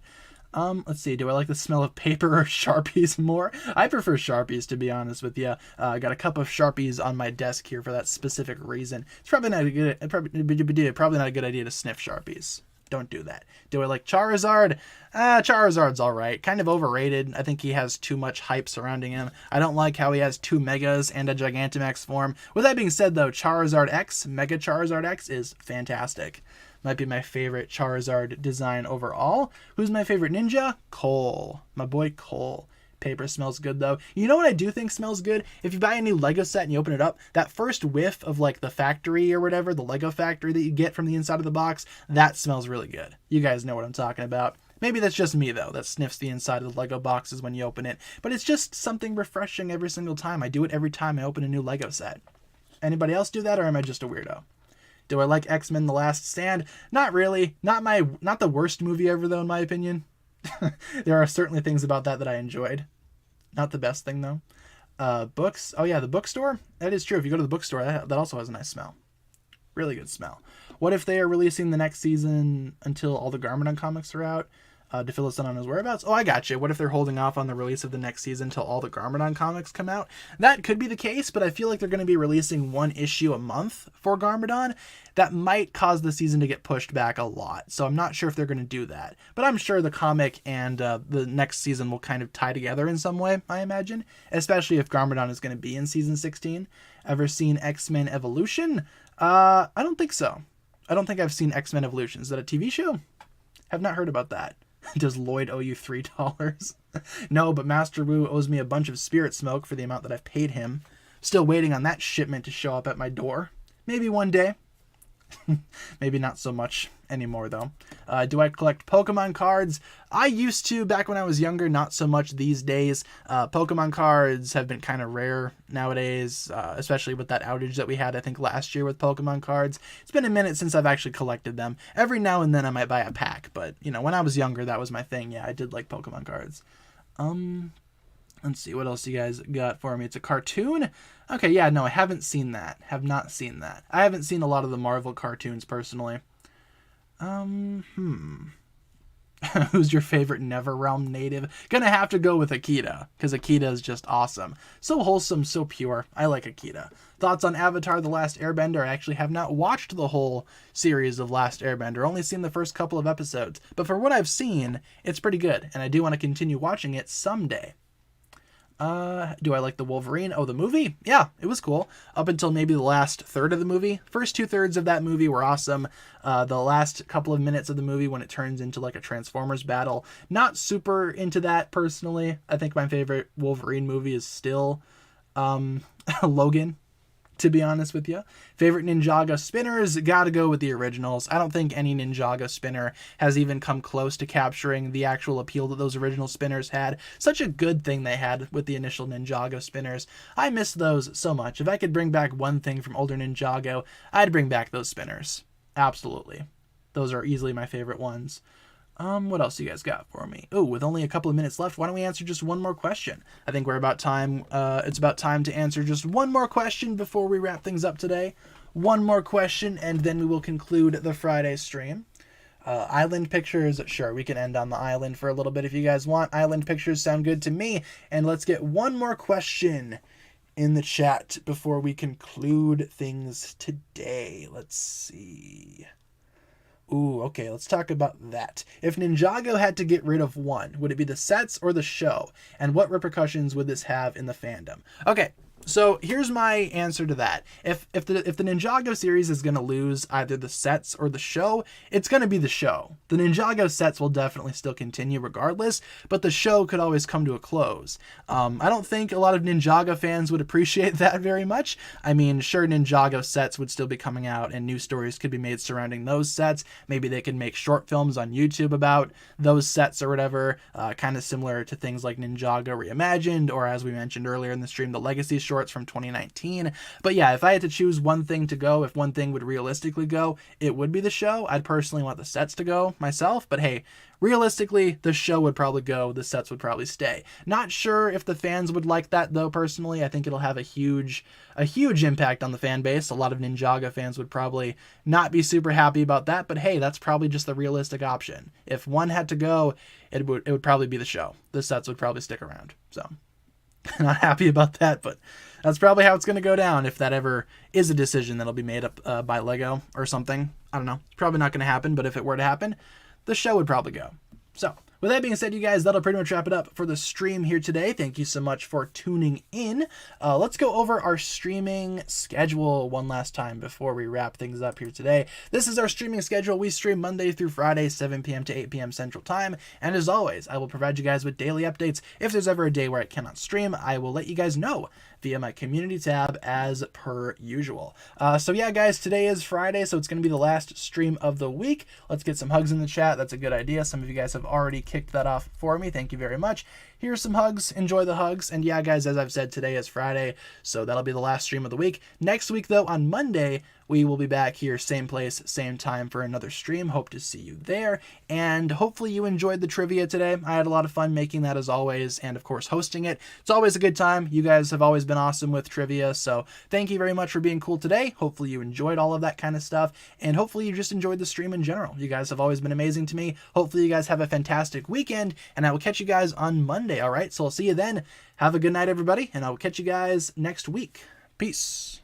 Let's see. Do I like the smell of paper or Sharpies more? I prefer Sharpies, to be honest with you. I got a cup of Sharpies on my desk here for that specific reason. It's probably not a good idea to sniff Sharpies. Don't do that. Do I like Charizard? Charizard's alright. Kind of overrated. I think he has too much hype surrounding him. I don't like how he has 2 Megas and a Gigantamax form. With that being said, though, Charizard X, Mega Charizard X, is fantastic. Might be my favorite Charizard design overall. Who's my favorite ninja? Cole. My boy Cole. paper smells good though. You know what I do think smells good? If you buy a new Lego set and you open it up, that first whiff of like the factory or whatever, the Lego factory that you get from the inside of the box, that smells really good. You guys know what I'm talking about. Maybe that's just me though, that sniffs the inside of the Lego boxes when you open it, but it's just something refreshing every single time. I do it every time I open a new Lego set. Anybody else do that, or am I just a weirdo? Do I like X-Men The Last Stand? Not really. Not the worst movie ever though, in my opinion. There are certainly things about that I enjoyed. Not the best thing though. Books. Oh yeah, the bookstore. That is true. If you go to the bookstore, that also has a nice smell. Really good smell. What if they are releasing the next season until all the Garmadon comics are out? To fill us in on his whereabouts. Oh, I got you. What if they're holding off on the release of the next season until all the Garmadon comics come out? That could be the case, but I feel like they're going to be releasing one issue a month for Garmadon. That might cause the season to get pushed back a lot, so I'm not sure if they're going to do that. But I'm sure the comic and the next season will kind of tie together in some way, I imagine, especially if Garmadon is going to be in season 16. Ever seen X-Men Evolution? I don't think so. I don't think I've seen X-Men Evolution. Is that a TV show? Have not heard about that. Does Lloyd owe you $3? No, but Master Wu owes me a bunch of spirit smoke for the amount that I've paid him. Still waiting on that shipment to show up at my door. Maybe one day. Maybe not so much anymore, though. Do I collect Pokemon cards? I used to back when I was younger, not so much these days. Pokemon cards have been kind of rare nowadays, especially with that outage that we had, I think, last year with Pokemon cards. It's been a minute since I've actually collected them. Every now and then I might buy a pack, but, you know, when I was younger, that was my thing. Yeah, I did like Pokemon cards. Let's see, what else you guys got for me? It's a cartoon? Okay, yeah, no, I haven't seen that. Have not seen that. I haven't seen a lot of the Marvel cartoons, personally. Who's your favorite NetherRealm native? Gonna have to go with Akita, because Akita is just awesome. So wholesome, so pure. I like Akita. Thoughts on Avatar: The Last Airbender? I actually have not watched the whole series of Last Airbender, only seen the first couple of episodes. But for what I've seen, it's pretty good, and I do want to continue watching it someday. Do I like the Wolverine? Oh, the movie? Yeah, it was cool. Up until maybe the last third of the movie. First 2/3 of that movie were awesome. The last couple of minutes of the movie when it turns into like a Transformers battle. Not super into that personally. I think my favorite Wolverine movie is still Logan, to be honest with you. Favorite Ninjago spinners? Gotta go with the originals. I don't think any Ninjago spinner has even come close to capturing the actual appeal that those original spinners had. Such a good thing they had with the initial Ninjago spinners. I miss those so much. If I could bring back one thing from older Ninjago, I'd bring back those spinners. Absolutely. Those are easily my favorite ones. What else you guys got for me? Oh, with only a couple of minutes left, why don't we answer just one more question? I think we're about time. It's about time to answer just one more question before we wrap things up today. One more question, and then we will conclude the Friday stream. Island pictures, sure, we can end on the island for a little bit if you guys want. Island pictures sound good to me. And let's get one more question in the chat before we conclude things today. Let's see. Ooh, okay, let's talk about that. If Ninjago had to get rid of one, would it be the sets or the show? And what repercussions would this have in the fandom? Okay, so here's my answer to that. If the Ninjago series is going to lose either the sets or the show, it's going to be the show. The Ninjago sets will definitely still continue regardless, but the show could always come to a close. I don't think a lot of Ninjago fans would appreciate that very much. I mean, sure, Ninjago sets would still be coming out and new stories could be made surrounding those sets. Maybe they could make short films on YouTube about those sets or whatever, kind of similar to things like Ninjago Reimagined, or as we mentioned earlier in the stream, the Legacy shorts from 2019. But yeah, if I had to choose one thing to go, if one thing would realistically go, it would be the show. I'd personally want the sets to go myself, but hey, realistically, the show would probably go, the sets would probably stay. Not sure if the fans would like that though, personally. I think it'll have a huge impact on the fan base. A lot of Ninjago fans would probably not be super happy about that, but hey, that's probably just the realistic option. If one had to go, it would probably be the show. The sets would probably stick around. So, not happy about that, but that's probably how it's going to go down if that ever is a decision that'll be made up by Lego or something. I don't know. It's probably not going to happen, but if it were to happen, the show would probably go. So, With that being said, you guys, that'll pretty much wrap it up for the stream here today. Thank you so much for tuning in. Let's go over our streaming schedule one last time before we wrap things up here today. This is our streaming schedule. We stream Monday through Friday, 7 p.m. to 8 p.m. Central Time. And as always, I will provide you guys with daily updates. If there's ever a day where I cannot stream, I will let you guys know via my community tab as per usual. So yeah, guys, today is Friday, so it's going to be the last stream of the week. Let's get some hugs in the chat. That's a good idea. Some of you guys have already kicked that off for me. Thank you very much. Here's some hugs. Enjoy the hugs. And yeah, guys, as I've said, today is Friday, so that'll be the last stream of the week. Next week, though, on Monday, we will be back here, same place, same time for another stream. Hope to see you there. And hopefully you enjoyed the trivia today. I had a lot of fun making that as always, and of course hosting it. It's always a good time. You guys have always been awesome with trivia, so thank you very much for being cool today. Hopefully you enjoyed all of that kind of stuff, and hopefully you just enjoyed the stream in general. You guys have always been amazing to me. Hopefully you guys have a fantastic weekend, and I will catch you guys on Monday, all right? So I'll see you then. Have a good night, everybody, and I will catch you guys next week. Peace.